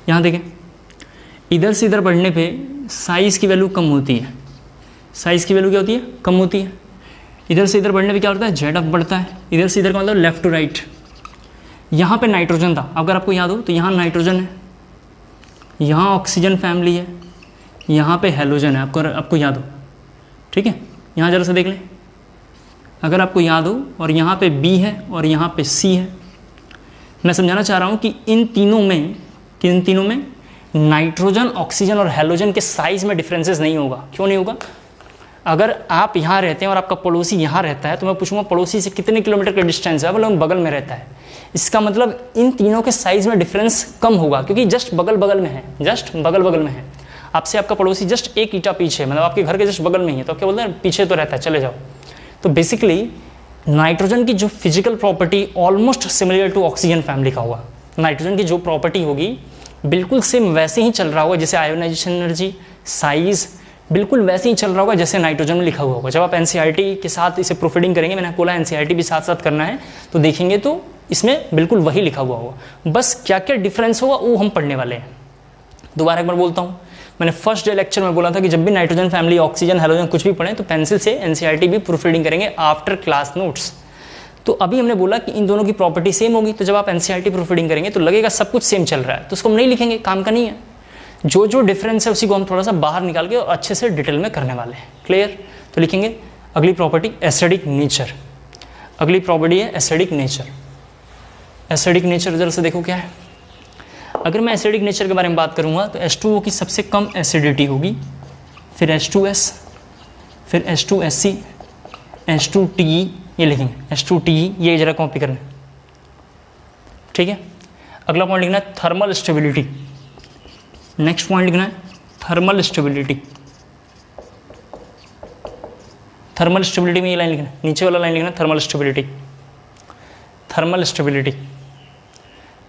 यहाँ देखें, इधर से इधर बढ़ने पे साइज की वैल्यू कम होती है। साइज की वैल्यू क्या होती है? कम होती है। इधर से इधर बढ़ने पे क्या होता है? Z बढ़ता है। इधर से इधर का मतलब लेफ्ट टू राइट। यहाँ पे नाइट्रोजन था, अगर आपको याद हो तो यहाँ नाइट्रोजन है, यहाँ ऑक्सीजन फैमिली है, यहाँ पे हेलोजन है, आपको याद हो। ठीक है, यहाँ जरा सा देख लें, अगर आपको याद हो, और यहाँ पे B है और यहाँ पे C है। मैं समझाना चाह रहा हूँ कि इन तीनों में नाइट्रोजन, ऑक्सीजन और हेलोजन के साइज में डिफरेंसेस नहीं होगा। क्यों नहीं होगा? अगर आप यहाँ रहते हैं और आपका पड़ोसी यहाँ रहता है, तो मैं पूछूंगा पड़ोसी से कितने किलोमीटर का डिस्टेंस है, मतलब बगल में रहता है। इसका मतलब इन तीनों के साइज में डिफरेंस कम होगा, क्योंकि जस्ट बगल बगल में है, जस्ट बगल बगल में है। आपसे आपका पड़ोसी जस्ट एक ईंटा पीछे, मतलब आपके घर के जस्ट बगल में ही है, तो क्या बोलते हैं? पीछे तो रहता है, चले जाओ। तो बेसिकली नाइट्रोजन की जो physical property almost similar to oxygen family का हुआ। नाइट्रोजन की जो प्रॉपर्टी होगी बिल्कुल सेम वैसे ही चल रहा होगा, जैसे आयोनाइजेशन एनर्जी, साइज बिल्कुल वैसे ही चल रहा होगा जैसे नाइट्रोजन में लिखा हुआ होगा। जब आप NCERT के साथ इसे प्रूफरीडिंग करेंगे, मैंने बोला NCERT भी साथ साथ करना है, तो देखेंगे तो इसमें बिल्कुल वही लिखा हुआ होगा। बस क्या क्या डिफरेंस होगा वो हम पढ़ने वाले हैं। दोबारा एक बार बोलता हूँ, मैंने फर्स्ट डे लेक्चर में बोला था कि जब भी नाइट्रोजन फैमिली, ऑक्सीजन, हेलोजन कुछ भी पढ़ें तो पेंसिल से NCERT भी प्रूफरीडिंग करेंगे आफ्टर क्लास नोट्स। तो अभी हमने बोला कि इन दोनों की प्रॉपर्टी सेम होगी, तो जब आप NCERT प्रूफरीडिंग करेंगे तो लगेगा सब कुछ सेम चल रहा है, तो उसको हम नहीं लिखेंगे, काम का नहीं है। जो जो डिफरेंस है उसी को हम थोड़ा सा बाहर निकाल के और अच्छे से डिटेल में करने वाले हैं। क्लियर? तो लिखेंगे अगली प्रॉपर्टी एसिडिक नेचर। अगली प्रॉपर्टी है एसिडिक नेचर। एसिडिक नेचर जरा से देखो क्या है। अगर मैं एसिडिक नेचर के बारे में बात करूंगा तो H2O की सबसे कम एसिडिटी होगी, फिर H2S, फिर H2SC, H2TE, ये लिखेंगे H2TE, ये जरा कॉपी करना। ठीक है। अगला पॉइंट लिखना है थर्मल स्टेबिलिटी। नेक्स्ट पॉइंट लिखना है थर्मल स्टेबिलिटी। थर्मल स्टेबिलिटी में ये लाइन लिखना है, नीचे वाला लाइन लिखना है थर्मल स्टेबिलिटी, थर्मल स्टेबिलिटी,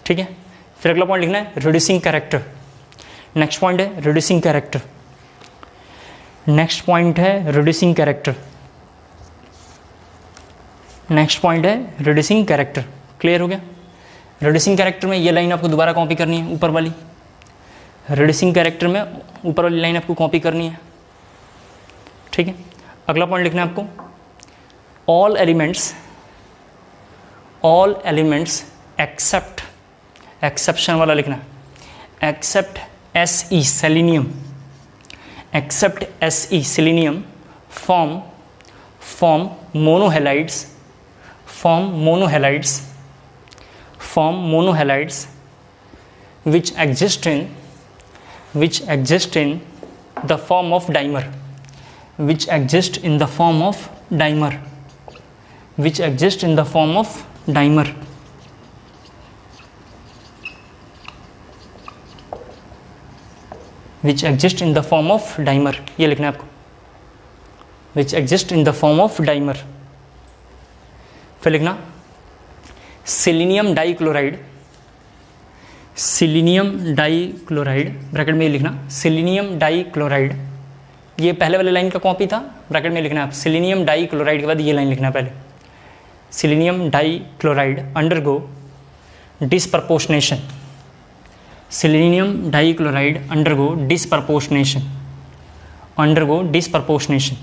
ठीक है। फिर अगला पॉइंट लिखना है रिड्यूसिंग कैरेक्टर। नेक्स्ट पॉइंट है रिड्यूसिंग कैरेक्टर, नेक्स्ट पॉइंट है रिड्यूसिंग कैरेक्टर, नेक्स्ट पॉइंट है रिड्यूसिंग कैरेक्टर। क्लियर हो गया। रिड्यूसिंग कैरेक्टर में ये लाइन आपको दोबारा कॉपी करनी है, ऊपर वाली। रिड्यूसिंग कैरेक्टर में ऊपर वाली लाइन आपको कॉपी करनी है, ठीक है। अगला पॉइंट लिखना है आपको ऑल एलिमेंट्स एक्सेप्ट, एक्सेप्शन वाला लिखना है, except Se selenium, except Se selenium form monohalides, form monohalides which exist in the form of dimer, which exist in the form of dimer, which exist in the form of dimer, which exist in the form of dimer, ये लिखना है आपको, which exist in the form of dimer। फिर लिखना selenium dichloride, selenium dichloride, bracket में ये लिखना सिलीनियम डाइक्लोराइड, ये पहले वाले लाइन का कॉपी था, ब्रैकेट में लिखना है आप सिलीनियम डाइक्लोराइड के बाद ये लाइन लिखना है पहले, selenium dichloride undergo disproportionation, selenium dichloride undergo disproportionation, undergo disproportionation,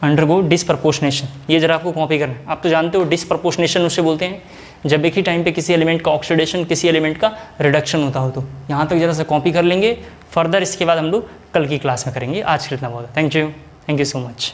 undergo disproportionation. ये जरा आपको कॉपी करना है। आप तो जानते हो डिसप्रपोर्शनेशन उसे बोलते हैं जब एक ही टाइम पे किसी एलिमेंट का ऑक्सीडेशन, किसी एलिमेंट का रिडक्शन होता हो। तो यहाँ तक जरा सा कॉपी कर लेंगे, फर्दर इसके बाद हम लोग कल की क्लास में करेंगे। आज के लिए इतना बहुत है। Thank you so much.